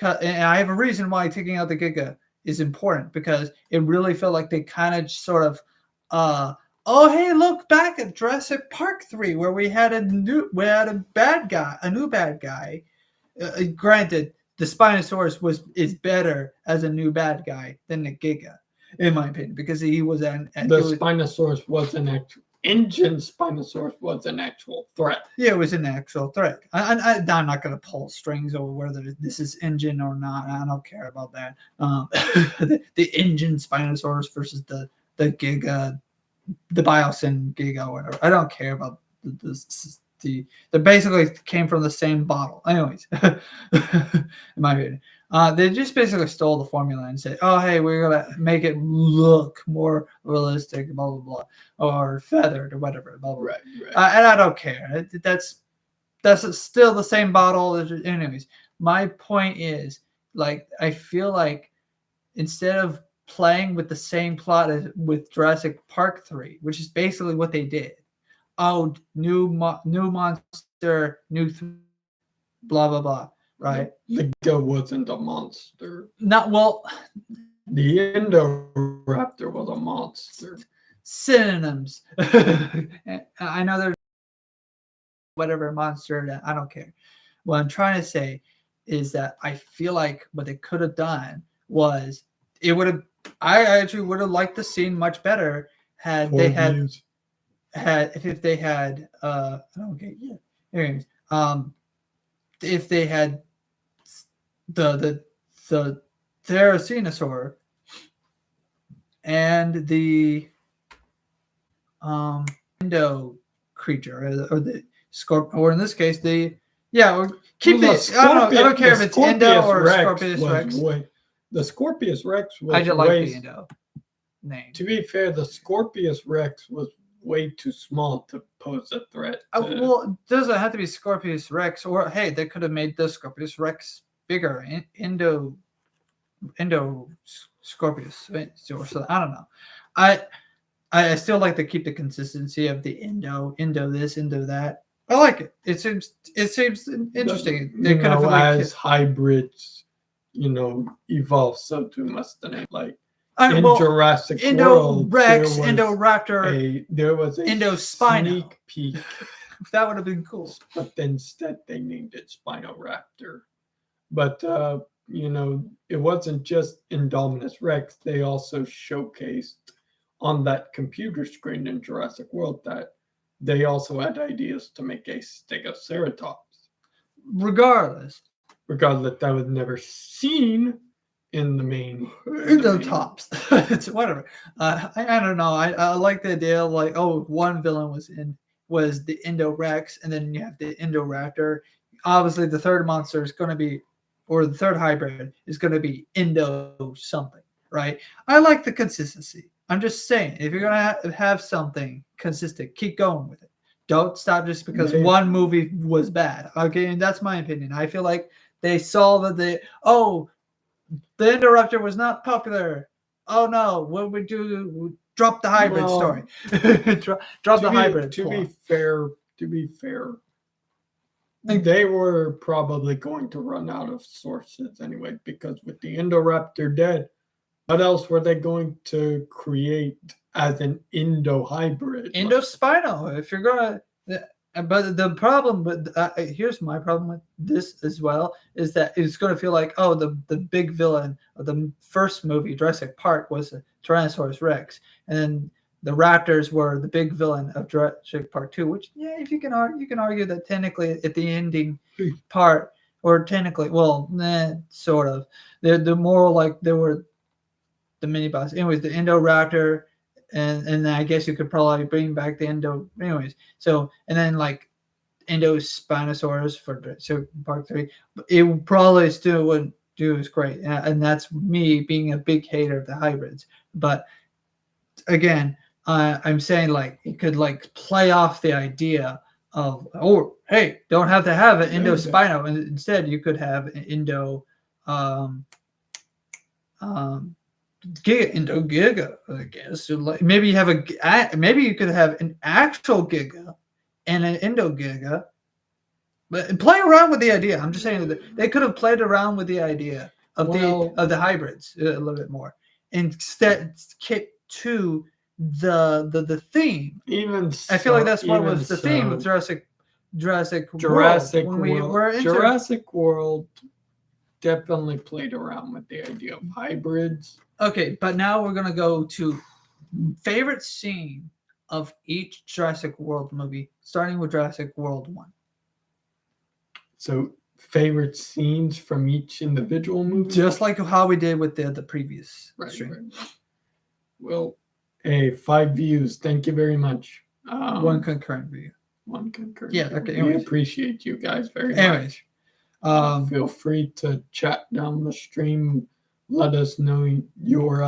And I have a reason why taking out the giga is important, because it really felt like they kind of sort of, oh hey, look back at Jurassic Park 3 where we had a new bad guy. Granted, the Spinosaurus is better as a new bad guy than the Giga, in my opinion, because he was Spinosaurus was an actual engine. Spinosaurus was an actual threat. Yeah, it was an actual threat. I'm not going to pull strings over whether this is engine or not. I don't care about that. The engine Spinosaurus versus the Giga, the Biosyn Giga, or whatever. I don't care about they basically came from the same bottle. Anyways, in my opinion, they just basically stole the formula and said, "Oh, hey, we're gonna make it look more realistic, blah blah blah, or feathered or whatever." Blah, blah. Right. And I don't care. That's still the same bottle. Anyways, my point is, like, I feel like instead of playing with the same plot as with Jurassic Park 3, which is basically what they did. Oh, new monster, blah blah blah. Right? The Giga wasn't a monster. Not well. The Indoraptor was a monster. Synonyms. I know there's whatever monster. I don't care. What I'm trying to say is that I feel like what they could have done was I actually would have liked the scene much better had they had. If they had okay, yeah. Anyways, if they had the Therizinosaur and the Indo creature, or the Scorpion, or in this case the keep it. I don't care if it's Indo or Scorpius Rex. The Scorpius Rex was. I just like the Indo name. To be fair, the Scorpius Rex was way too small to pose a threat. Well, it doesn't have to be Scorpius Rex, or hey, they could have made the Scorpius Rex bigger. Indo Scorpius, right? So I don't know. I still like to keep the consistency of the Indo this, Indo that. I like it. It seems interesting. They could have as hybrids, evolve, so too must the name like. Jurassic World, Rex, Indoraptor, there was a Indospino. Sneak peek. That would have been cool. But instead they named it Spinoraptor. But it wasn't just Indominus Rex. They also showcased on that computer screen in Jurassic World that they also had ideas to make a Stegoceratops. Regardless, that was never seen in the main tops. It's whatever. I don't know. I like the idea of like, one villain was the Indo-Rex, and then you have the Indoraptor. Obviously the third monster is going to be, or the third hybrid is going to be Indo something, right? I like the consistency. I'm just saying, if you're going to have something consistent, keep going with it. Don't stop just because one movie was bad. Okay, and that's my opinion. I feel like they saw that the Indoraptor was not popular. Oh no, what we do? Drop the hybrid story. drop the hybrid. To be fair, they were probably going to run out of sources anyway, because with the Indoraptor dead, what else were they going to create as an Indo hybrid? Indospino. If you're gonna. But the problem here's my problem with this as well, is that it's going to feel like, the big villain of the first movie, Jurassic Park, was a Tyrannosaurus Rex, and then the raptors were the big villain of Jurassic Park 2, which, yeah, if you can argue that technically at the ending part, or technically, well, sort of, they're more like they were the mini boss. Anyways, the Indoraptor, and then I guess you could probably bring back the Indo. Anyways, so and then like Spinosaurus for Part 3, it probably still wouldn't do as great, and that's me being a big hater of the hybrids. But again, I'm saying like it could like play off the idea of, oh, hey, don't have to have an Indo Spino, and instead you could have an Indo Giga, I guess. So like maybe you have maybe you could have an actual Giga and an Indo Giga, but play around with the idea. I'm just saying that they could have played around with the idea of the hybrids a little bit more, instead kick to the theme. I feel like that's what was the theme of Jurassic World. Jurassic World definitely played around with the idea of hybrids. Okay, but now we're gonna go to favorite scene of each Jurassic World movie, starting with Jurassic World 1. So favorite scenes from each individual movie? Just like how we did with the previous stream. Right. Well, 5 views. Thank you very much. 1 concurrent view. 1 concurrent. Yeah, view. Okay. We appreciate you guys very much. Feel free to chat down the stream. Let us know your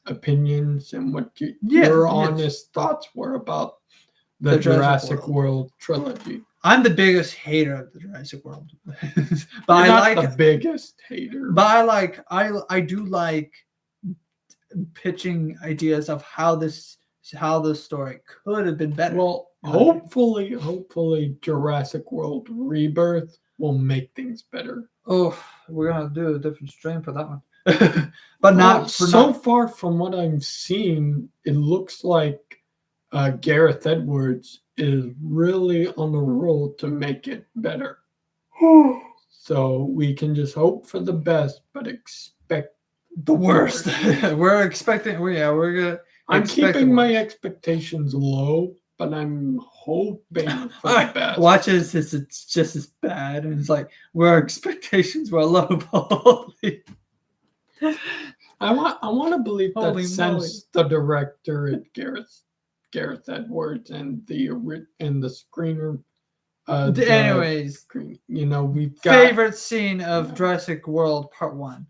opinions and what your honest thoughts were about the Jurassic World trilogy. I'm the biggest hater of the Jurassic World, but You're not the biggest hater. But I do like pitching ideas of how the story could have been better. Well, hopefully Jurassic World Rebirth will make things better. Oh, we're gonna do a different stream for that one. But far from what I'm seeing, it looks like Gareth Edwards is really on the roll to make it better. So we can just hope for the best, but expect the worst. We're expecting. We're gonna. I'm keeping my expectations low, but I'm hoping for the best. Watch it, it's just as bad, and it's like our expectations were low. I want to believe that since the director is Gareth Edwards and the screener. Anyways, we've got favorite scene of Jurassic World Part 1.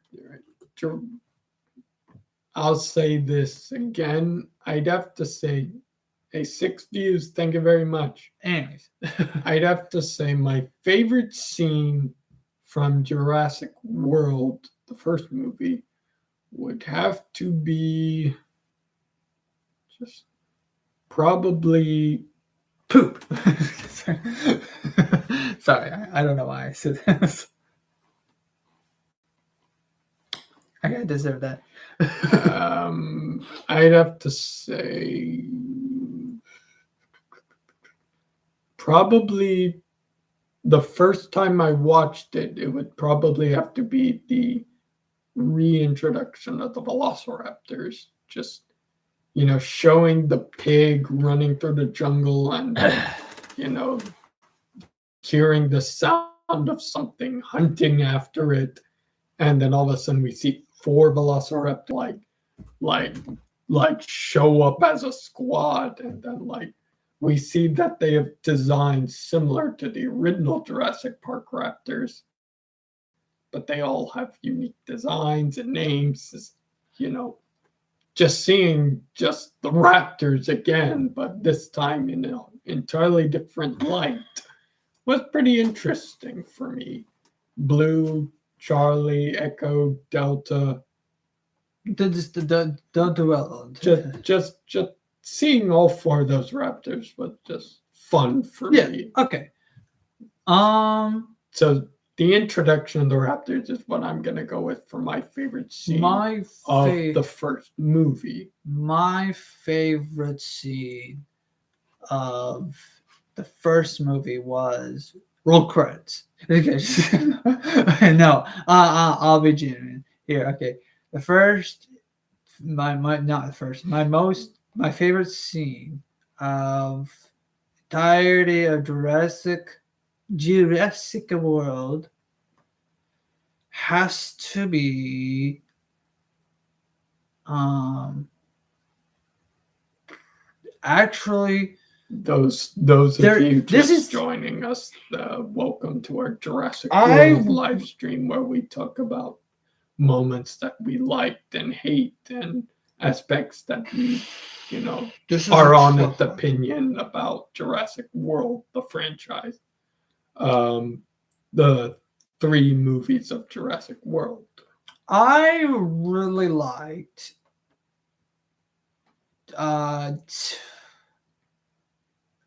I'll say this again. I'd have to say, 6 views. Thank you very much. Anyways, I'd have to say my favorite scene from Jurassic World, the first movie, would have to be just probably poop. Sorry, I don't know why I said this. I deserve that. I'd have to say probably the first time I watched it, it would probably have to be the reintroduction of the Velociraptors. Just, showing the pig running through the jungle and, hearing the sound of something hunting after it. And then all of a sudden we see 4 Velociraptors like show up as a squad, and then we see that they have designs similar to the original Jurassic Park raptors, but they all have unique designs and names. Just seeing just the raptors again, but this time in an entirely different light, was pretty interesting for me. Blue, Charlie, Echo, Delta. Just seeing all 4 of those raptors was just fun for me. Okay. So the introduction of the raptors is what I'm gonna go with for my favorite scene of the first movie. My favorite scene of the first movie was roll credits. Okay. No, I'll be genuine here. Okay. The first my not the first. My favorite scene of entirety of Jurassic World has to be actually Those There- of you this just is- joining us, welcome to our Jurassic I- World live stream where we talk about moments that we liked and hate and aspects that we, this is our a- honest opinion about Jurassic World, the franchise. The 3 movies of Jurassic World. I really liked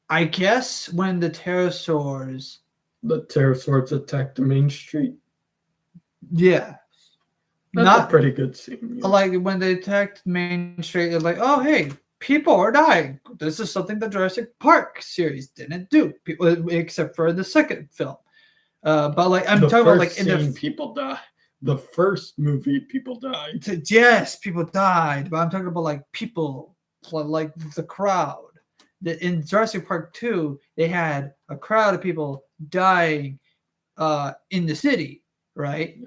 I guess when the pterosaurs The pterosaurs attacked Main Street. yeah That's not a pretty good scene. Yeah. like when they attacked Main Street, it's like, oh hey, people are dying. This is something the Jurassic Park series didn't do, except for the second film. But like I'm the talking about first like in scene, people die. The first movie, people died. yes, people died, but I'm talking about like people, like the crowd. In Jurassic Park 2, they had a crowd of people dying in the city, right?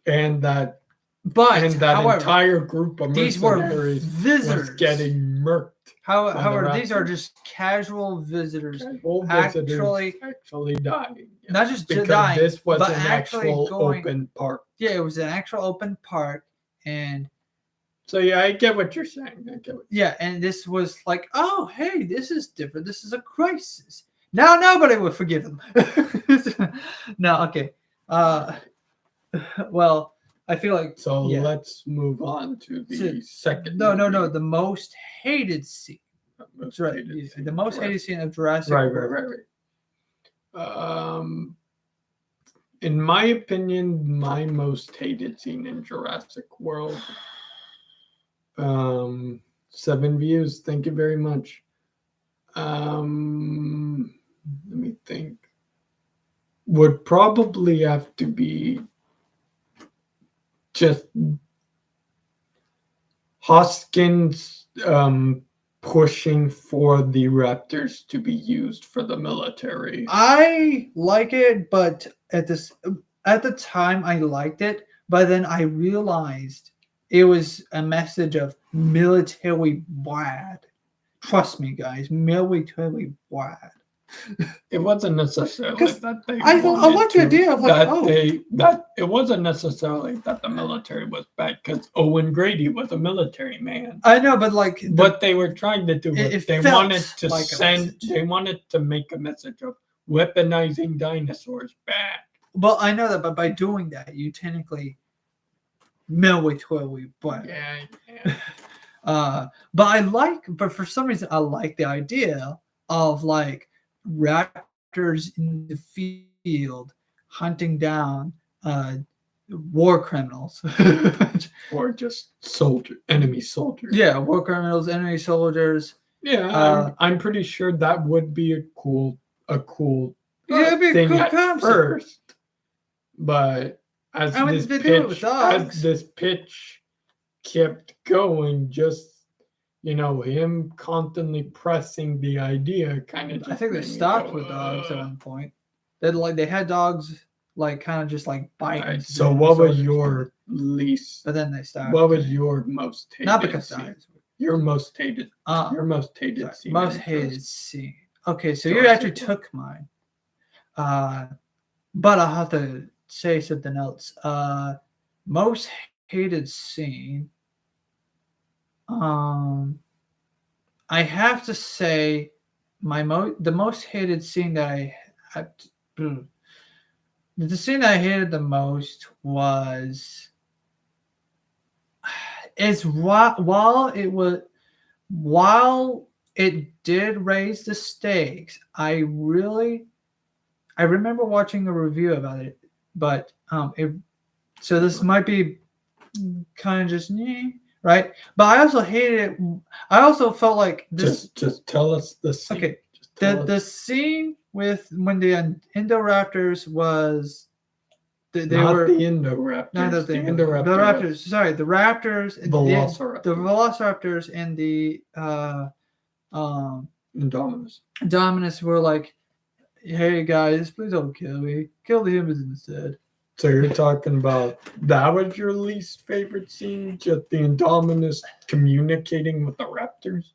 And that But however, entire group of these were mercenaries visitors. was getting murked. However, these are just casual visitors Casual actually dying. Yeah. not just Because dying, this was but an actually actual going. open park. Yeah, it was an actual open park, and So yeah, I get what you're saying. yeah, and this was like, oh hey, this is different. This is a crisis. Now nobody will forgive them. No, okay. Well, I feel like So yeah. let's move on to the second. No, movie. the most hated scene. Most Right, hated scene the of most Jurassic. hated scene of Jurassic Right. In my opinion, my most hated scene in Jurassic World. 7 views. Thank you very much. Let me think. Would probably have to be just Hoskins pushing for the raptors to be used for the military. I like it, but at the time I liked it, but then I realized it was a message of military bad. Trust me, guys, military bad. It wasn't necessarily 'Cause that they. I like the idea of like, It wasn't necessarily that the military was bad because Owen Grady was a military man. I know, but like, What they were trying to do was it they felt wanted to like a message. they wanted to make a message of weaponizing dinosaurs bad. well, I know that, but by doing that, you technically military bad. Yeah. But for some reason, I like the idea of like raptors in the field hunting down war criminals. Or just enemy soldiers. Yeah, war criminals, enemy soldiers. Yeah, I'm pretty sure that would be a cool Yeah, it'd be a thing cool at concept. first. But as I mean, they do it with dogs. this pitch kept going, just him constantly pressing the idea, kind of. I think they stopped with dogs at one point. They had dogs like kind of just like biting. Right, so what was your least? But then they stopped. What was your most hated? Not because scene? dogs. Your most hated. Your most hated Sorry, scene. most in hated Jurassic- scene. Okay, so Jurassic you actually World. took mine. But I'll have to say something else. Most hated scene. I have to say the most hated scene that I had. The scene that I hated the most was while it did raise the stakes, I remember watching a review about it, but so this might be kind of just right, but I also hated it. I also felt like this. Just tell us the scene. Okay, the scene with when the Indoraptors was They Not were the Indoraptors. not the the Indoraptor. the Raptors. Sorry, the Raptors, Velociraptors. the Velociraptors, and the Indominus. Dominus were like, "Hey guys, please don't kill me. Kill the humans instead." So you're talking about that was your least favorite scene, just the Indominus communicating with the Raptors?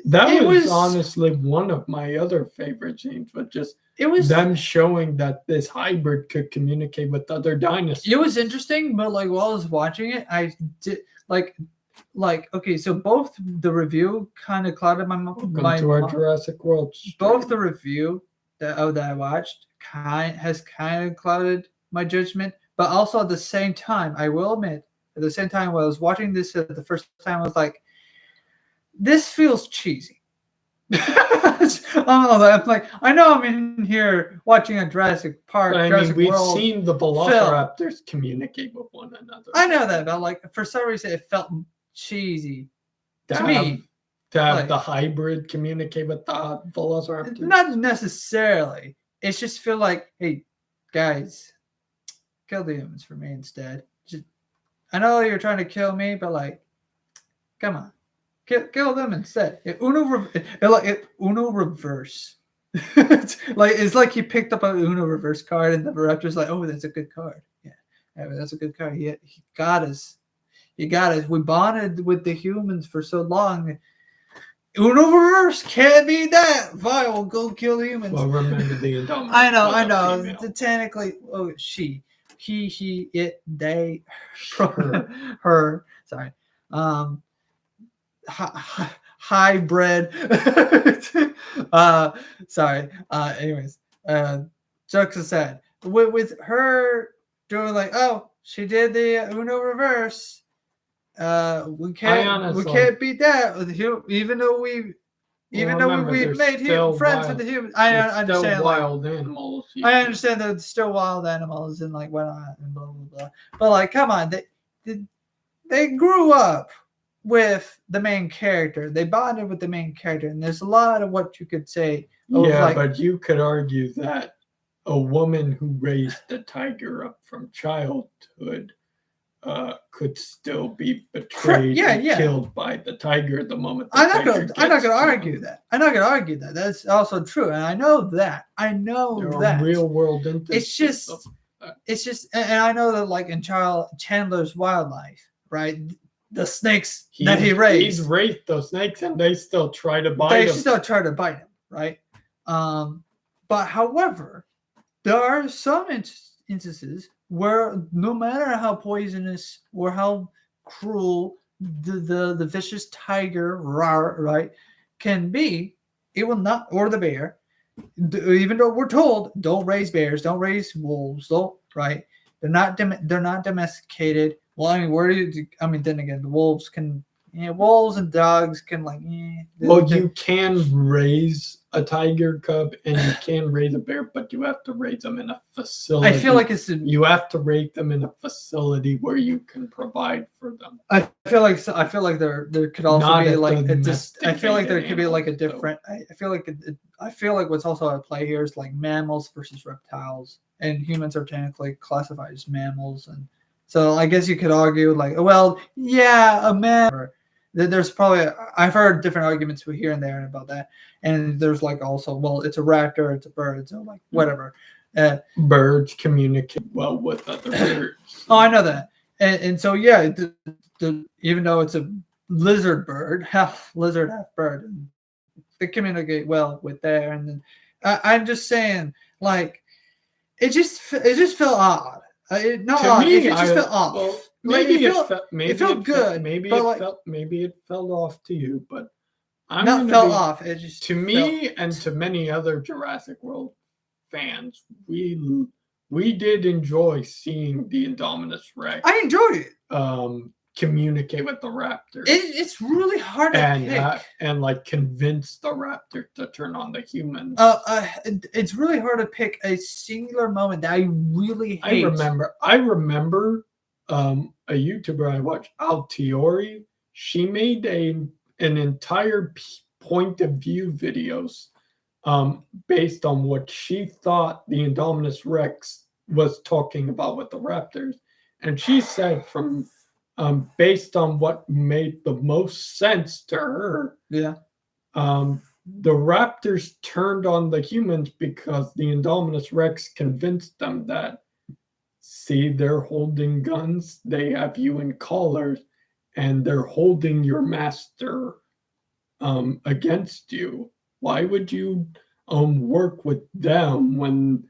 That was honestly one of my other favorite scenes, but just them showing that this hybrid could communicate with other dinosaurs. It was interesting, but like while I was watching it, I did like okay, so both the review kind of clouded my to our Jurassic World stream. Both the review that I watched has kind of clouded my judgment, but also at the same time, I will admit, at the same time, when I was watching this the first time, I was like, this feels cheesy. I'm like, I know I'm in here watching a Jurassic Park. I Jurassic mean, we've World seen the Velociraptors communicate with one another. I know that, but like for some reason, it felt cheesy to me. To have the hybrid communicate with the Velociraptor? Not necessarily. It's just feel like, hey, guys, kill the humans for me instead. I know you're trying to kill me, but like, come on, kill them instead. Uno reverse. It's like he picked up an Uno reverse card, and the Raptor's like, oh, that's a good card. Yeah, that's a good card. He got us. He got us. We bonded with the humans for so long. Uno reverse can't be that. Fine, we'll go kill the humans. Well, remember the Indominus. I know. Technically, she, he, it, they, her. Sorry. Hybrid. Sorry. Anyways, jokes aside, with her doing like, oh, she did the Uno reverse. We can't beat that with the even though we made friends with the humans. I understand wild animals. I understand that it's still wild animals and like whatnot and blah blah blah. But like, come on, they grew up with the main character. They bonded with the main character, and there's a lot of what you could say. But you could argue that a woman who raised a tiger up from childhood could still be betrayed and killed by the tiger the moment I'm not going to argue that. I'm not going to argue that. That's also true, and I know that. There are real world instances. It's just, and I know that like in Chandler's Wildlife, right? The snakes that he raised. He's raised those snakes, and they still try to bite him. They still try to bite him, right? But however, there are some instances where no matter how poisonous or how cruel the vicious tiger, right, can be, it will not, or the bear, even though we're told don't raise bears, don't raise wolves, right? They're not domesticated. Well, I mean, then again, the wolves can, wolves and dogs can like. You can raise a tiger cub and you can raise a bear, but you have to raise them in a facility. I feel like you have to raise them in a facility where you can provide for them. I feel like there could also be like I feel like there could be like a different. I feel like what's also at play here is like mammals versus reptiles, and humans are technically classified as mammals, and so I guess you could argue like, well, yeah, a mammal. There's probably I've heard different arguments here and there about that, and there's like also, well, it's a raptor, it's a bird, so like whatever. Birds communicate well with other birds. Oh, I know that, and so yeah, even though it's a lizard bird, half lizard, half bird, they communicate well with there. And then I'm just saying, like, it just felt odd. It just felt off. Well, maybe it felt good. Maybe it fell off to you, but off. It just to me and to many other Jurassic World fans, we did enjoy seeing the Indominus Rex. I enjoyed it. Communicate with the raptor. It's really hard to pick. And like convince the raptor to turn on the humans. It's really hard to pick a singular moment that I really hate. I remember a YouTuber I watched, Altiori. She made an entire point of view videos based on what she thought the Indominus Rex was talking about with the Raptors, and she said from based on what made the most sense to her, Yeah. the Raptors turned on the humans because the Indominus Rex convinced them that, see, they're holding guns, they have you in collars, and they're holding your master against you. Why would you work with them when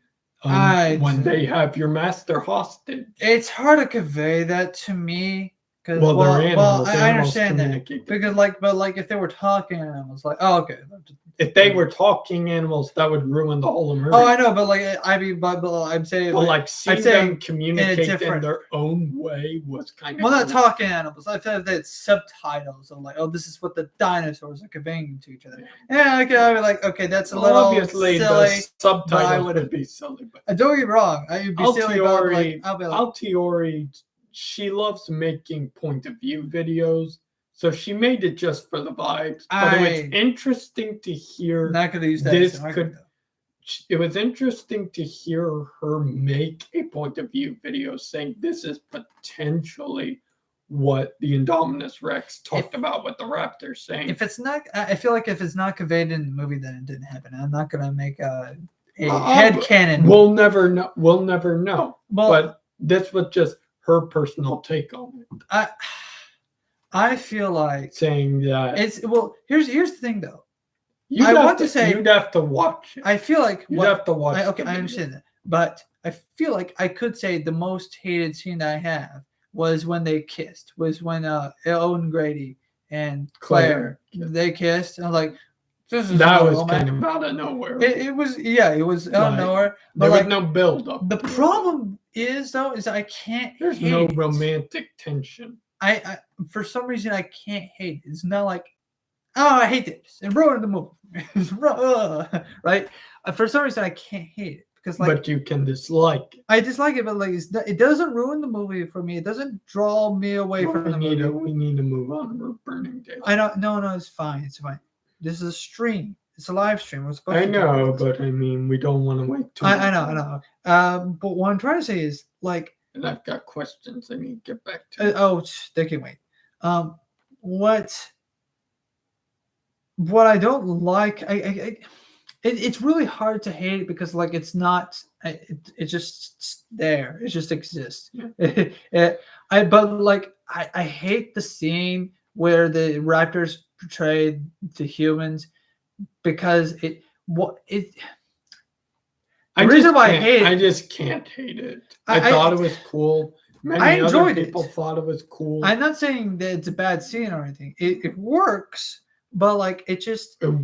they have your master hostage? It's hard to convey that to me. Well, they're animals. I Animals understand that communicate. because, like, but like if they were talking animals, like, oh, okay. If they were talking animals, that would ruin the whole movie. Oh, I know, but like, I mean, but I'm saying, But like seeing them communicate in different- their own way was kind of well, not talking animals. I feel that it's subtitles. I'm like, oh, this is what the dinosaurs are conveying to each other. Yeah, okay, I'd be like, okay, that's a little obviously silly. the subtitles would- would be silly. But Don't get me wrong, I'd be silly. But like, I'll be like, Altiori, she loves making point of view videos. So she made it just for the vibes. But it was interesting to hear. not gonna use that. This as an argument, though. It was interesting to hear her make a point of view video saying this is potentially what the Indominus Rex talked about with the Raptors saying. If it's not, I feel like if it's not conveyed in the movie, then it didn't happen. I'm not gonna make a headcanon. We'll never know. We'll never know. Well, but this was just her personal take on it. I feel like saying that it's Here's the thing though. You'd have to watch it. I feel like you'd have to watch. Okay, I understand that, but I feel like I could say the most hated scene that I have was when they kissed. Was when Owen Grady and Claire they kissed. And I'm like, this is that was kind of out of nowhere. It was out of nowhere. But there was no build up. The problem is though is I can't. There's no romantic tension. I for some reason I can't hate it. It's not like, oh, I hate this. It ruined the movie. Right? For some reason I can't hate it because like. But you can dislike it. I dislike it, but like it doesn't ruin the movie for me. It doesn't draw me away from the movie. We need to move on. We're burning days. I don't. No, it's fine. It's fine. This is a stream. It's a live stream. We're supposed I to know, but I mean, we don't want to wait too much. I know. But what I'm trying to say is like. And I've got questions I need to get back to. They can wait. What I don't like, it's really hard to hate it because like it's not, it's just there. It just exists. Yeah. But like I hate the scene where the Raptors portrayed the humans because I just can't hate it. I thought it was cool. I enjoyed it. People thought it was cool. I'm not saying that it's a bad scene or anything. It works, but like it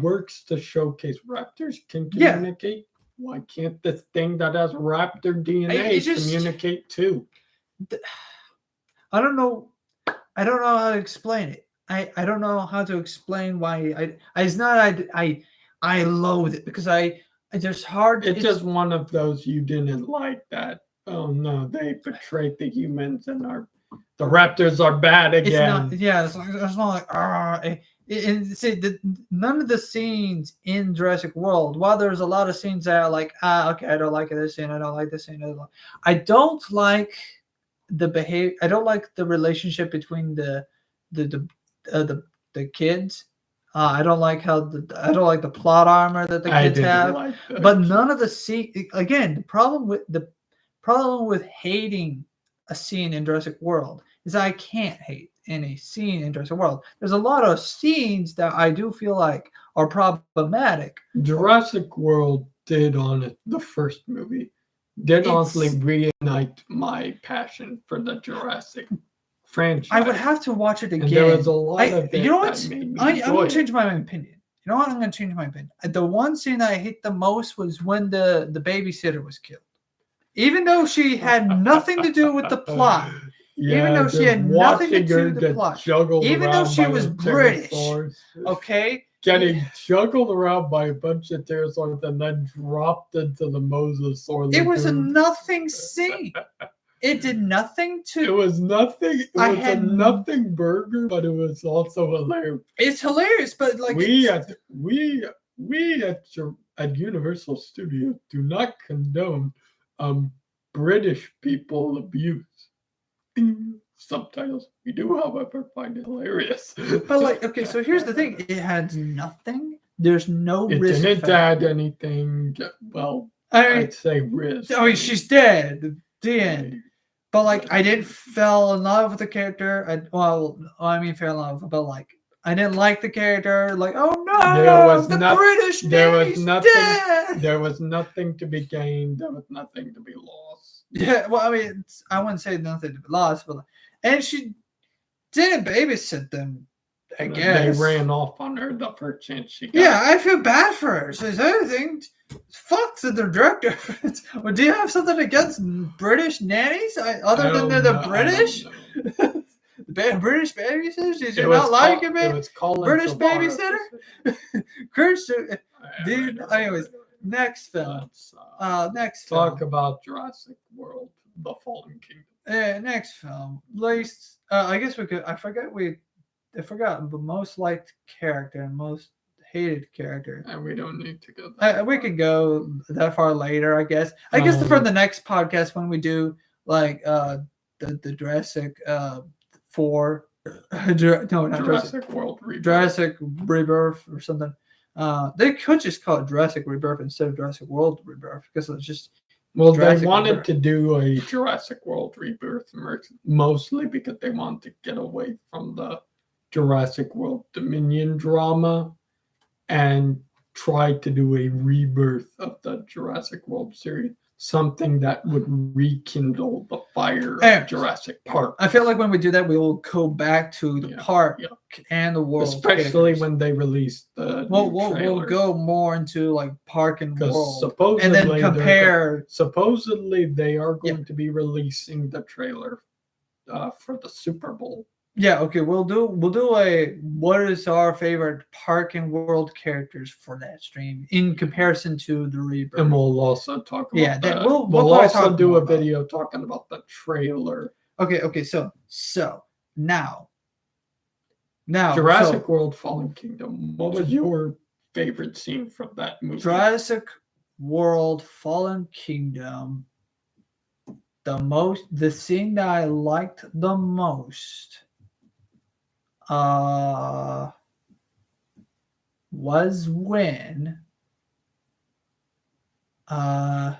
works to showcase raptors can communicate. Yeah. Why can't this thing that has raptor DNA communicate too? I don't know how to explain it. I don't know how to explain why I loathe it because it's hard. It's just one of those you didn't like that. Oh no, they betrayed the humans and the raptors are bad again. It's not like none of the scenes in Jurassic World, while there's a lot of scenes that are like, okay, I don't like this scene, I don't like this scene. I don't like the behavior. I don't like the relationship between the kids. I don't like the plot armor that the kids have. But none of the scene. Again, the problem with hating a scene in Jurassic World is I can't hate any scene in Jurassic World. There's a lot of scenes that I do feel like are problematic. Jurassic World did on it, the first movie, honestly reignite my passion for the Jurassic franchise. I would have to watch it again. And there was a lot of it. You know what? I'm going to change my opinion. You know what? I'm going to change my opinion. The one scene that I hate the most was when the babysitter was killed. Even though she had nothing to do with the plot. Even though she had nothing to do with the plot. Even though she was British. Okay? Getting juggled around by a bunch of pterosaurs and then dropped into the Mosasaur. It was a nothing scene. It did nothing to. It was nothing. It was a nothing burger, but it was also hilarious. It's hilarious, but like we at Universal Studios do not condone British people abuse. Ding. Subtitles. We do, however, find it hilarious. But like, okay, so here's the thing: it had nothing. There's no It risk. didn't add anything. Well, I mean, I'd say risk. she's dead. The end. But like, I didn't fall in love with the character. Fell in love, but like, I didn't like the character. Like, oh no, British Navy's dead. There was nothing to be gained. There was nothing to be lost. Yeah, well, I mean, I wouldn't say nothing to be lost, but and she didn't babysit them. I guess they ran off on her the first chance she got. Yeah, I feel bad for her. So is anything? Fuck the director. Well, do you have something against British nannies other than they're the British? The British babysitters? Did you not like it, man? British babysitter? Christian. Dude, anyways, next film. Next film. Talk about Jurassic World, The Fallen Kingdom. Next film. Least, I guess we could. I forgot the most liked character and most hated character. And we don't need to go there. We could go that far later, I guess. I guess for the next podcast when we do like the Jurassic 4 Jurassic World Rebirth. Jurassic Rebirth or something. They could just call it Jurassic Rebirth instead of Jurassic World Rebirth because it's just Jurassic they wanted Rebirth. To do a Jurassic World Rebirth mostly because they wanted to get away from the Jurassic World Dominion drama and try to do a rebirth of the Jurassic World series, something that would rekindle the fire of Jurassic Park. I feel like when we do that, we will go back to the park and the world, especially when they release the. We'll go more into like park and world, and then compare. Supposedly, they are going to be releasing the trailer for the Super Bowl. Yeah, okay, we'll do a what is our favorite park and world characters for that stream in comparison to the Rebirth. And we'll also talk about that. We'll also do a video talking about the trailer. Okay, so now Jurassic World Fallen Kingdom. What was your favorite scene from that movie? Jurassic World Fallen Kingdom. The scene that I liked the most was when also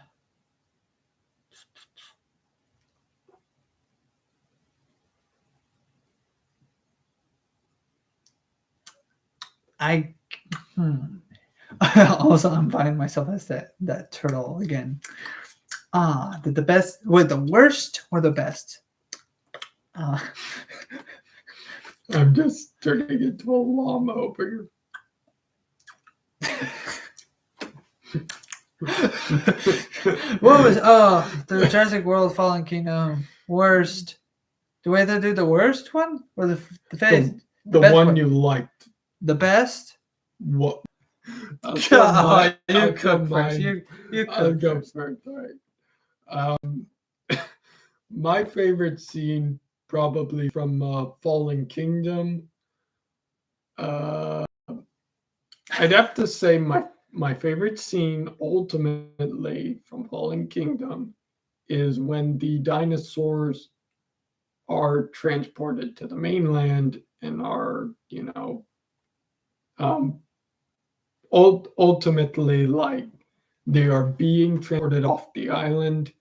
I'm finding myself as that turtle again. The best, the worst or the best? I'm just turning into a llama over here. What was the Jurassic World Fallen Kingdom worst? Do we have to do the worst one or the one you liked? The best? What? You cook first. I'll go first. All right. My favorite scene. Probably from Fallen Kingdom. I'd have to say my favorite scene ultimately from Fallen Kingdom is when the dinosaurs are transported to the mainland and are, ultimately like they are being transported off the island,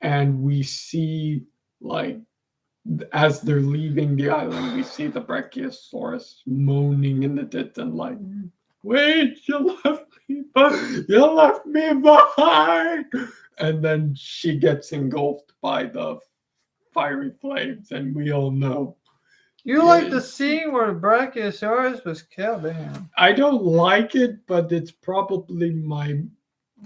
and we see like as they're leaving the island, we see the Brachiosaurus moaning in the distance, like, "Wait, you left me behind!" And then she gets engulfed by the fiery flames, and we all know. You like the scene where the Brachiosaurus was killed? Damn. I don't like it, but it's probably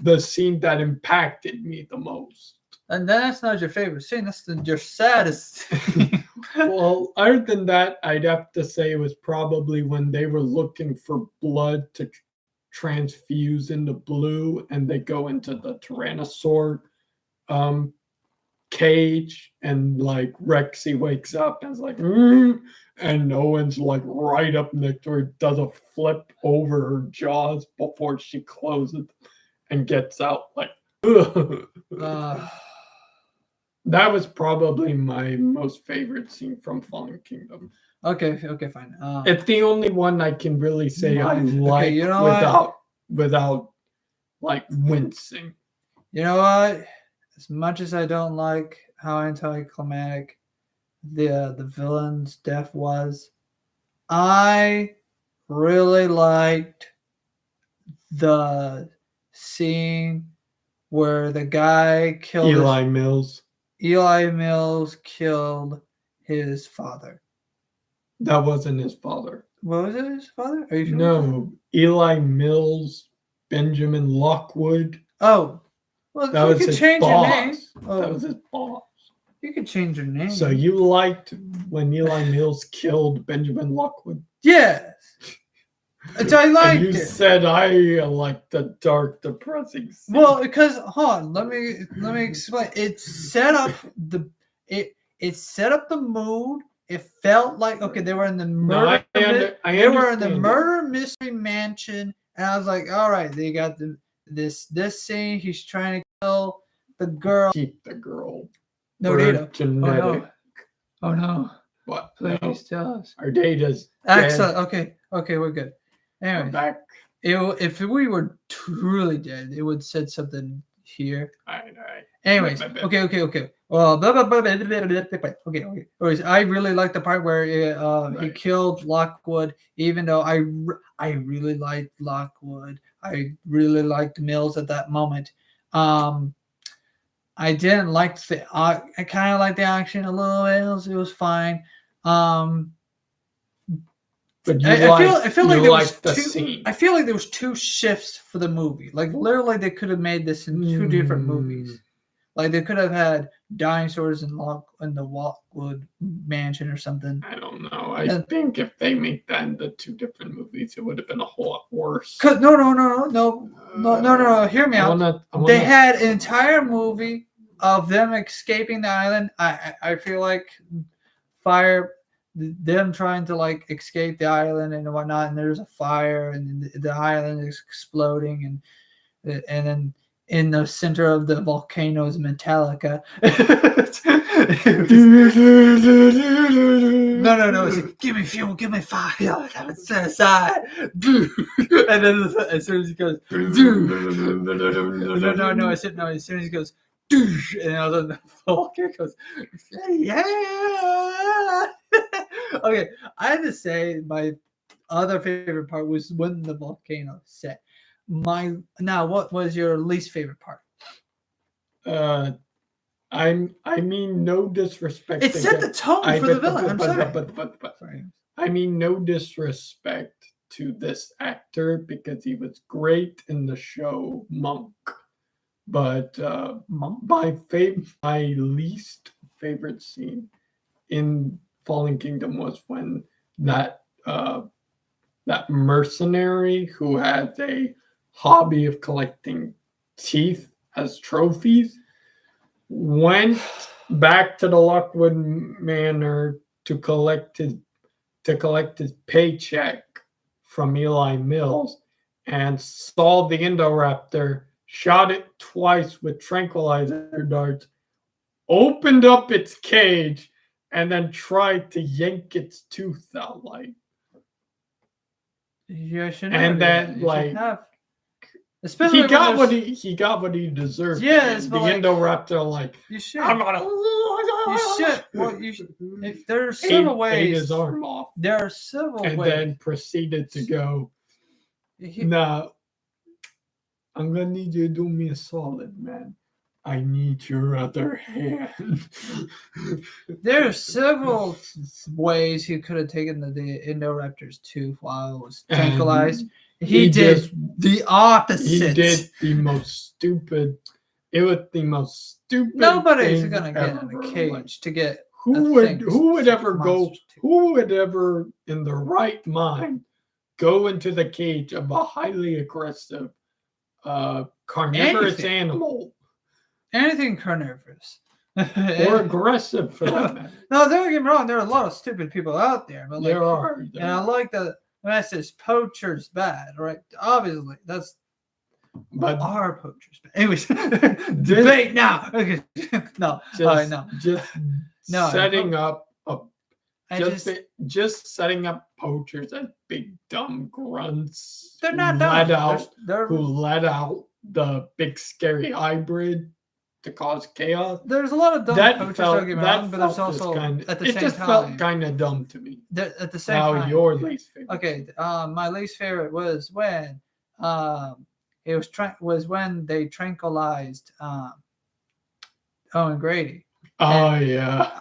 the scene that impacted me the most. And that's not your favorite scene. That's your saddest scene. Well, other than that, I'd have to say it was probably when they were looking for blood to transfuse into blue, and they go into the Tyrannosaur cage, and like Rexy wakes up and is like, and Owen's like right up next to her, does a flip over her jaws before she closes and gets out like. That was probably my most favorite scene from Fallen Kingdom. Okay, fine. It's the only one I can really say I Okay, like you know what? without like wincing. You know what? As much as I don't like how anticlimactic the villain's death was, I really liked the scene where the guy killed Eli Mills. Eli Mills killed his father. That wasn't his father. What was it? His father? Are you sure? No, Eli Mills, Benjamin Lockwood. Oh, well, That you was could his change your name. boss. Oh, That was his boss. you could change your name. So you liked when Eli Mills killed Benjamin Lockwood? Yes. So I liked And you it. said I like the dark, depressing scene. Well, because hold on, let me explain. It set up the mood. It felt like okay, they were in the murder. They were in the murder mystery mansion, and I was like, all right, they got this scene. He's trying to kill the girl. Keep the girl. No data. Genetic. Oh no. What? Please No. tell us. Our data's Excellent. dead. Okay, we're good. Anyway, We're back. if we were truly dead, it would said something here. All right. Anyways, okay. Well, okay. Anyways, I really like the part where he killed Lockwood, even though I really liked Lockwood. I really liked Mills at that moment. I didn't like I kind of liked the action a little bit. It was fine. But I feel like there was the two. scene. I feel like there was two shifts for the movie. Like literally, they could have made this in two different movies. Like they could have had dinosaurs in the Lockwood Mansion or something. I don't know. I think if they make that into two different movies, it would have been a whole lot worse. No. Hear me out. They had an entire movie of them escaping the island. I feel like them trying to like escape the island and whatnot, and there's a fire and the island is exploding, and then in the center of the volcano is Metallica. No. It's like, give me fuel, give me fire, it's inside. And then as soon as he goes, no. As soon as he goes, and all of the volcano goes, yeah. Okay, I had to say my other favorite part was when the volcano set. What was your least favorite part? I mean no disrespect. It set the tone for the villain. I'm sorry. Sorry. I mean no disrespect to this actor because he was great in the show Monk. But my least favorite scene in Fallen Kingdom was when that mercenary who had a hobby of collecting teeth as trophies went back to the Lockwood Manor to collect his paycheck from Eli Mills and saw the Indoraptor, shot it twice with tranquilizer darts, opened up its cage, and then tried to yank its tooth out like. Yeah, and then like especially he got what he deserved. Yes, the Indoraptor like you should. Well, there are several ways. Ate his arm off. There are several ways. And then proceeded to go. Now, I'm gonna need you to do me a solid, man. I need your other hand. There are several ways he could have taken the Indoraptor's tooth while it was tranquilized. He did the opposite. He did the most stupid. It was the most stupid. Nobody's gonna get in a cage to get. Who would ever in their right mind go into the cage of a highly aggressive carnivorous animal? Anything carnivorous. Or aggressive for that matter. No, don't get me wrong. There are a lot of stupid people out there. But there are. And I like the message, poacher's bad, right? Obviously, that's But are poachers? Anyways, debate now. Okay, no, just, no, just no. setting up a I just setting up poachers as big dumb grunts they're not who dumb. let out They're, who let out the big scary hybrid to cause chaos. there's a lot of dumb That poachers. felt Don't get me that wrong, but there's felt just also kind of at the it same just time. felt kind of dumb to me. At the same Now time, your least favorite. okay, my least favorite was when it was when they tranquilized Owen Grady. Oh yeah,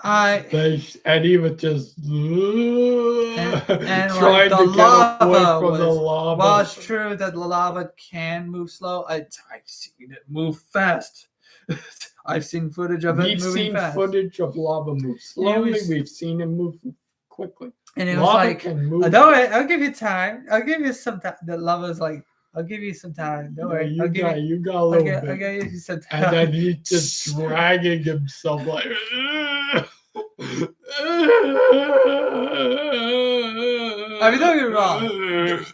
and he was just and trying like, to get away from the lava. While it's true that the lava can move slow, I've seen it move fast. I've seen footage of it moving fast. We've seen footage of lava move slowly. We've seen it move quickly. And it lava was like, can move. I'll give you time. I'll give you some time. The lava's like, I'll give you some time. Don't worry. You got a little bit. I'll give you some time. And then he's just dragging himself like. I mean, don't get me wrong.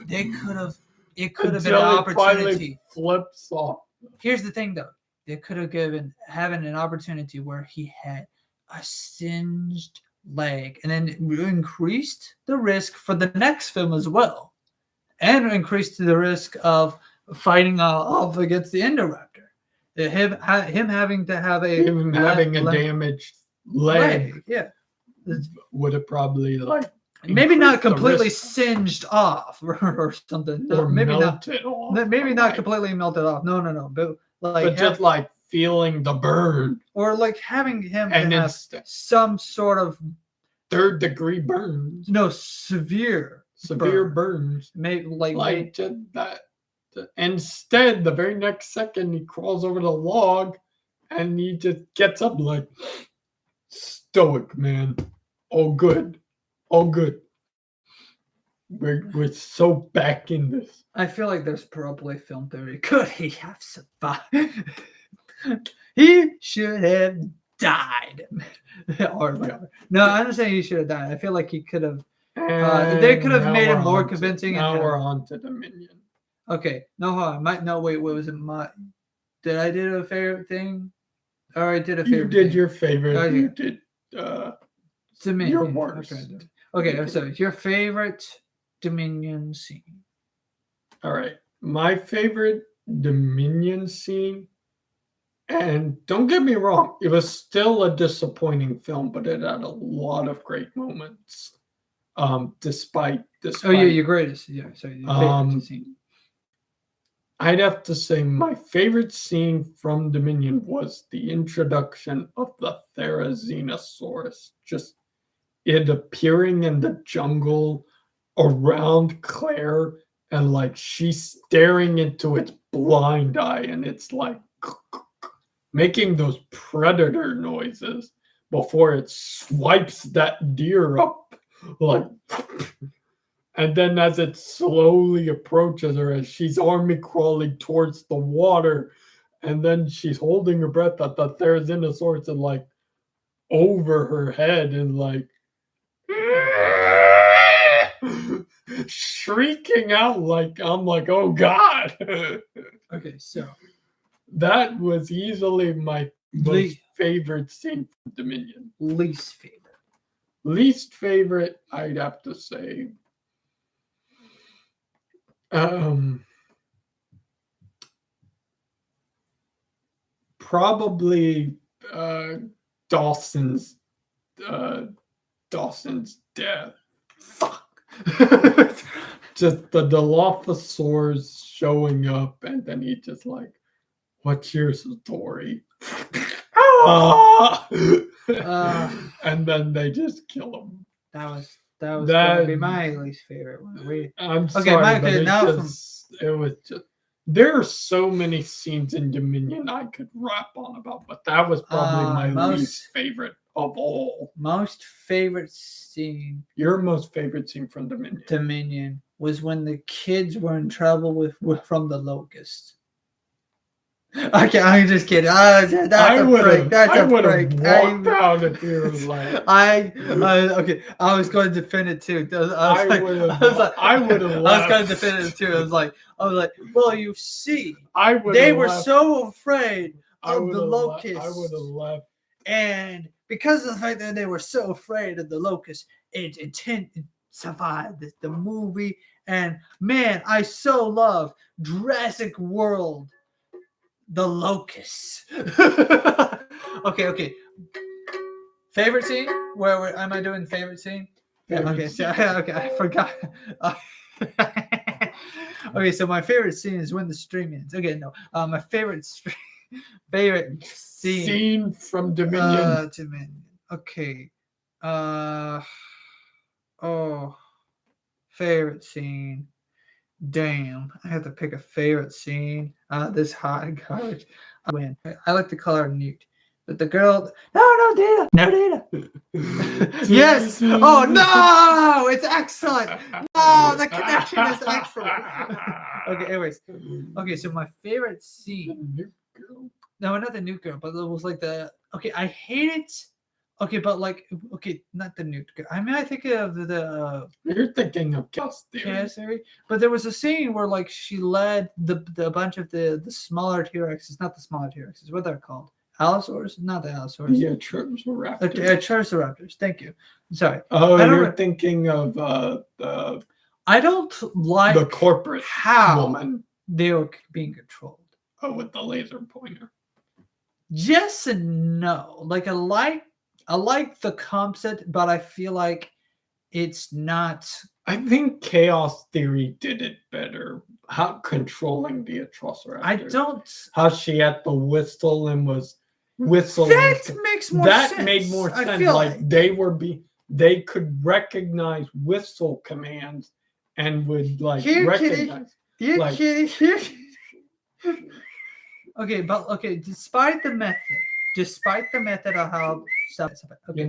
They could have. It could have been an opportunity. Flips off. Here's the thing, though. They could have given having an opportunity where he had a singed leg, and then increased the risk for the next film as well, and increased the risk of fighting off against the Indoraptor. Him having to have having a damaged leg. Yeah, would have probably maybe not completely singed off or something. Or maybe melted off. Maybe not completely melted off. No. But just like feeling the burn. Or like having him and have some sort of third-degree burns. No, severe burns. Maybe just that. Instead, the very next second, he crawls over the log, and he just gets up like stoic, man. All good. We're so back in this. I feel like there's probably film theory. Could he have survived? He should have died. Or whatever. No, I'm not saying he should have died. I feel like he could have. They could have made it more convincing. Now we're on to Dominion. Okay. No, hold on. No, wait. What was it? Did I do a favorite thing? Or I did a favorite thing. You did thing. your favorite. Okay. You did Dominion. Your worst. Okay, so your favorite Dominion scene. All right. My favorite Dominion scene, and don't get me wrong, it was still a disappointing film, but it had a lot of great moments. Despite Oh yeah, your greatest. Yeah, sorry, your favorite scene. I'd have to say my favorite scene from Dominion was the introduction of the Therizinosaurus. Just it appearing in the jungle around Claire, and like she's staring into its blind eye, and it's like making those predator noises before it swipes that deer up, like. And then as it slowly approaches her, as she's army crawling towards the water, and then she's holding her breath at the Therizinosaurus and like over her head and like shrieking out like I'm like, oh God. Okay, so that was easily my most favorite scene from Dominion. Least favorite, I'd have to say. Probably Dawson's death. Fuck. Just the Dilophosaurs showing up, and then he just like, what's your story? And then they just kill him. That was gonna be my least favorite one. I'm sorry, but it was just. There are so many scenes in Dominion I could rap on about, but that was probably my least favorite of all. Most favorite scene. Your most favorite scene from Dominion. Dominion was when the kids were in trouble from the locusts. Okay, I'm just kidding. That's a prank. That's a prank. Walked out if you were like. Okay. I was going to defend it too. I was going to defend it too. I was like, well, you see, they were so afraid of the locusts. I would have left. And because of the fact that they were so afraid of the locusts, it intensified the movie. And man, I so love Jurassic World. The locusts. Okay. Favorite scene? Where am I doing favorite scene? Yeah, okay. So, okay, I forgot. Okay, so my favorite scene is when the stream ends. Okay, no. My favorite scene from Dominion. Dominion. Okay. Favorite scene. Damn, I have to pick a favorite scene. This hot garbage. I like the color nude. But the girl, no data. Yes. Oh no, it's excellent. No, the connection is excellent. Okay, anyways. Okay, so my favorite scene. No, not the new girl, but it was like I hate it. Okay, but not the nude girl. I mean, I think of the. You're thinking of Chaos Theory. But there was a scene where she led the bunch of the smaller T-Rexes, not the smaller T-Rexes. What they're called? Allosaurs? Not the Allosaurs. Yeah, Charosaraptors. Charosaraptors. Thank you. I'm sorry. Oh, you're thinking of the. I don't like the corporate woman. They were being controlled. Oh, with the laser pointer. Yes and no. I like the concept, but I feel like it's not. I think Chaos Theory did it better. How controlling the Atrociraptor. I don't. How she had the whistle and was whistling. That makes more sense. That made more sense. I feel like they could recognize whistle commands and would recognize. Kitty. Okay, despite the method of how stuff. Okay.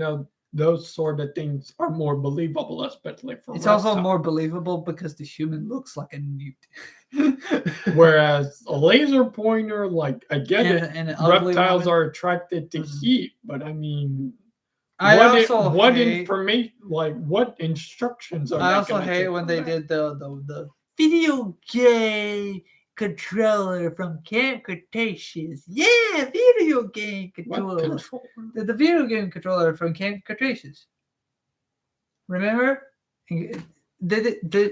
Those sort of things are more believable, especially for it's also more believable because the human looks like a newt. Whereas a laser pointer, I get it. And reptiles are attracted to heat, but I mean, what instructions are I also hate when they did the video game controller from Camp Cretaceous. Yeah, video game controller. The video game controller from Camp Cretaceous. Remember?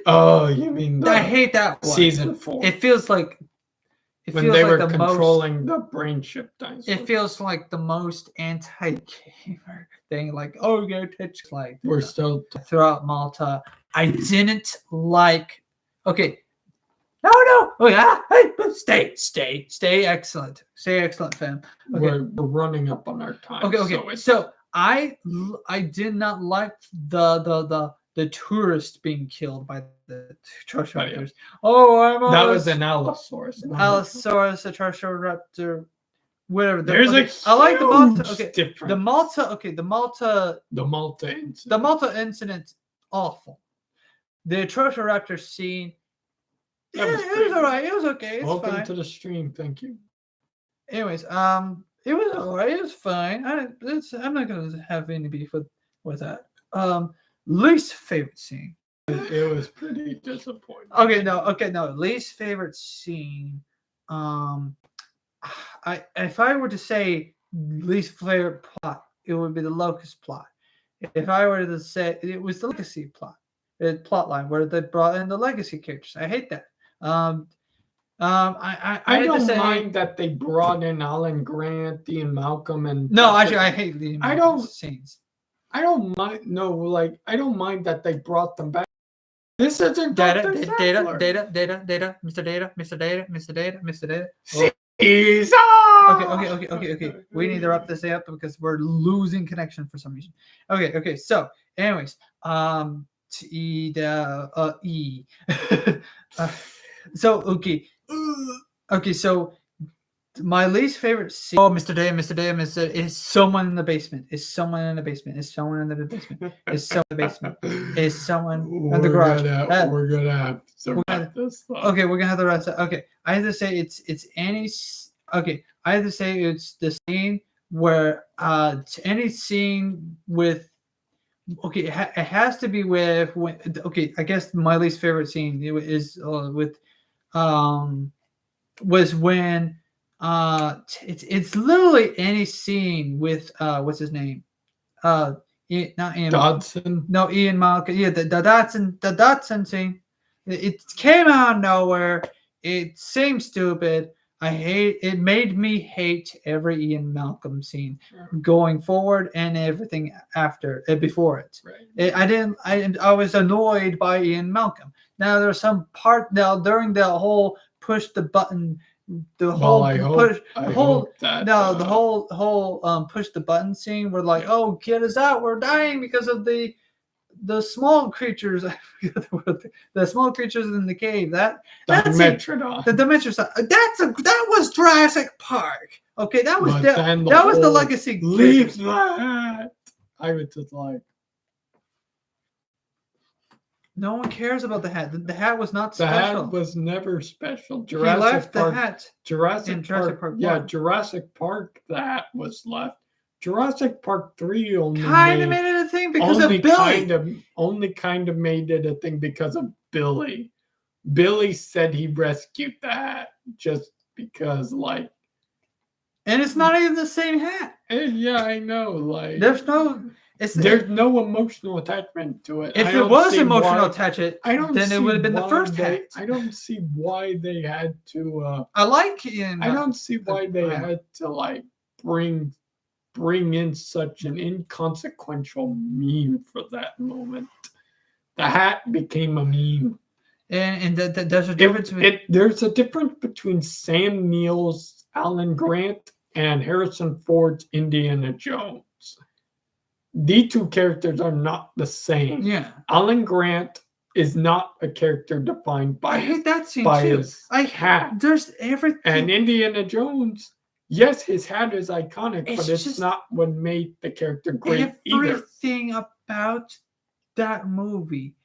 Oh, you mean I hate that one. Season 4. It feels like when they were controlling the brain chip dinosaur. It feels like the most anti-gamer thing. We're gonna touch we're still throughout Malta. I didn't like. Okay. No. Oh yeah. Hey, stay excellent. Stay excellent, fam. Okay. We're running up on our time. Okay. So I did not like the tourist being killed by the Charosaraptors. That was an Allosaurus. Allosaurus, a Charosaraptor, whatever. I like the Malta. Okay, difference. The Malta. Okay, the Malta incident. The Malta incident, awful. The Charosaraptor scene. Yeah, it was alright. It was okay. It's Welcome fine. to the stream. Thank you. Anyways, it was alright. It was fine. I'm not gonna have any beef with that. Least favorite scene. It was pretty disappointing. Okay, no. Least favorite scene. If I were to say least favorite plot, it would be the locust plot. If I were to say it was the legacy plot line where they brought in the legacy characters. I hate that. I don't mind that they brought in Alan Grant, Ian Malcolm, and actually I hate the scenes. I don't mind. No, I don't mind that they brought them back. This isn't data, Mr. Data. Caesar! Okay. We need to wrap this up because we're losing connection for some reason. Okay. So, anyways, So so my least favorite scene. Oh, Mr. Day, is someone in the basement. Is someone in the basement. Is someone in the basement. Is someone in the basement. Is someone in the garage. We're gonna have to wrap this up. Okay, we're gonna have to wrap this up. Okay, I have to say it's Annie's. okay, I have to say it's the scene where any scene with okay, it has to be with when okay, I guess my least favorite scene is with um was when it's literally any scene with what's his name not Ian Dodson. no Ian Malcolm yeah the Dodson scene it came out of nowhere. It seemed stupid. I hate it. Made me hate every Ian Malcolm scene going forward and everything after before it. Right. I didn't. I was annoyed by Ian Malcolm. Now there's some part now during the whole push the button, the whole I push, hope, whole that no, the whole push the button scene. We're like, oh, get us out! We're dying because of the small creatures. The small creatures in the cave. That's Dimetrodon. the Dimension. That was Jurassic Park. Okay, that was But that was the legacy. Leave that. I was just like, no one cares about the hat. The hat was not the special. hat was never special. He left the hat. Jurassic Park. Yeah, 1. Jurassic Park. The hat was left. Jurassic Park 3 only Kind of made it a thing because of Billy. Only kind of made it a thing because of Billy. Billy said he rescued the hat just because, like. And it's not even the same hat. Yeah, I know. Like, there's no emotional attachment to it. If it was emotional attachment, then it would have been the first hat. I don't see why they had to. I like Ian. I don't see why they had to like bring in such an inconsequential meme for that moment. The hat became a meme. And there's a difference. There's a difference between Sam Neill's Alan Grant and Harrison Ford's Indiana Jones. The two characters are not the same. Yeah. Alan Grant is not a character defined by hate that scene by too. his hat. There's everything. And Indiana Jones, yes, his hat is iconic, but it's not what made the character great either. Everything about that movie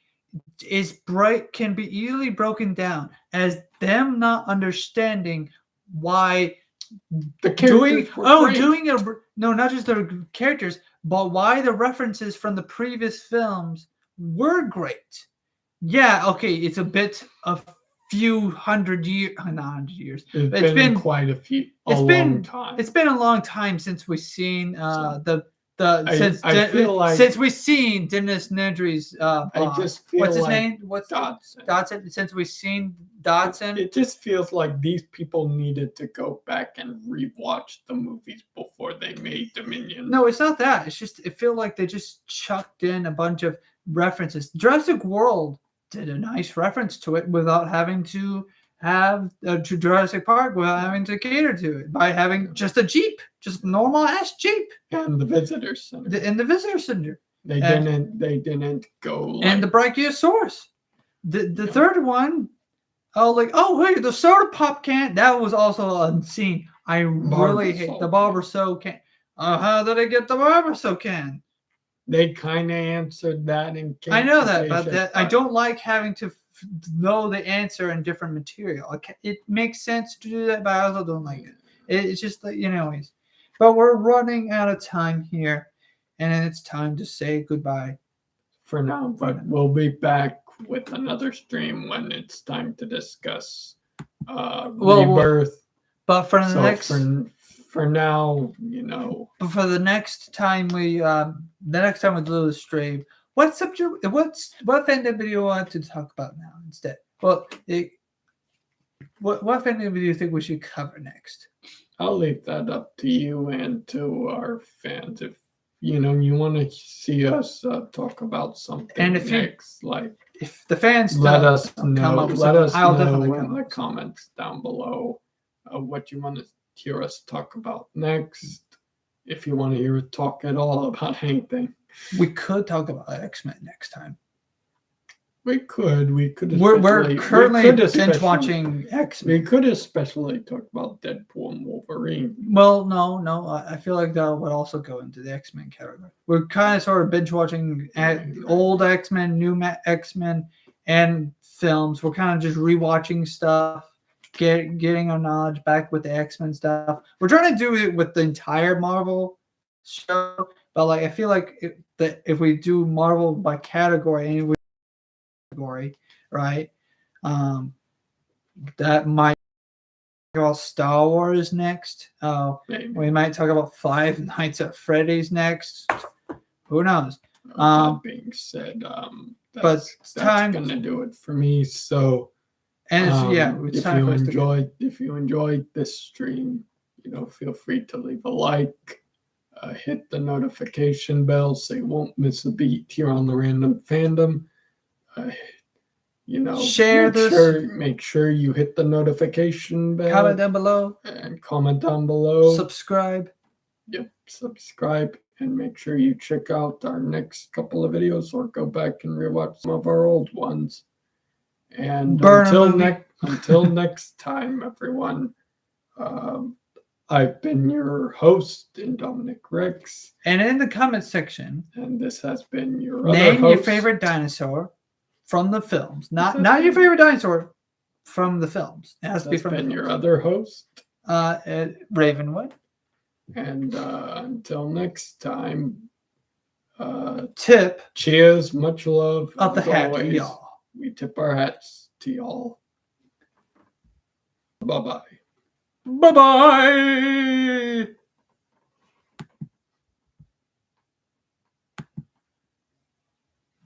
can be easily broken down as them not understanding why the characters not just the characters, but why the references from the previous films were great. Yeah, okay, it's a bit of few hundred years, not 100 years. It's been quite a long time. It's been a long time since we've seen since we've seen Dennis Nedry's I just feel what's his like name? What's Dodson? Since we've seen Dodson, it just feels like these people needed to go back and rewatch the movies before they made Dominion. No, it's not that. It's just it feels like they just chucked in a bunch of references. Jurassic World did a nice reference to it without having to have to Jurassic Park without having to cater to it by having just a Jeep, just normal ass Jeep, and the visitor center. In the visitor center, they didn't go. And the Brachiosaurus, the third one, hey, the soda pop can. That was also a scene I really hate. The Barbasol can. How did I get the Barbasol can? They kind of answered that in. I know that, but I don't like having to know the answer in different material. It makes sense to do that, but I also don't like it. It's just like, anyways. But we're running out of time here, and it's time to say goodbye for now. But we'll be back with another stream when it's time to discuss Rebirth. But for the next, for now, But for the next time we do the stream. What subject? What fandom video do you want to talk about now instead? Well, what fandom do you think we should cover next? I'll leave that up to you and to our fans. If you want to see us talk about something, and if the fans let us know, I'll definitely in the comments down below what you want to hear us talk about next. If you want to hear us talk at all about anything. We could talk about X-Men next time. We could. We're currently binge watching X-Men. We could especially talk about Deadpool and Wolverine. Well, no. I feel like that would also go into the X-Men category. We're kind of sort of binge watching old X-Men, new X-Men, and films. We're kind of just rewatching stuff. getting our knowledge back with the X-Men stuff. We're trying to do it with the entire Marvel show, but like I feel like if we do Marvel by category, any category, right? That might talk about Star Wars next. We might talk about Five Nights at Freddy's next. Who knows? That being said, that's time gonna do it for me. So, and it's time for us to go. If you enjoyed this stream, feel free to leave a like, hit the notification bell so you won't miss a beat here on the Random Fandom. Share this. Make sure you hit the notification bell. Comment down below. And comment down below. Subscribe. Yep, subscribe. And make sure you check out our next couple of videos or go back and rewatch some of our old ones. And until next time, everyone, I've been your host, Dominic Rex. And in the comment section, and this has been your name other your host. favorite dinosaur from the films. Not your favorite dinosaur from the films. It has to be from been your other host, Ravenwood. And until next time, tip. Cheers, much love. Of the hat to y'all. We tip our hats to y'all. Bye-bye. Bye-bye.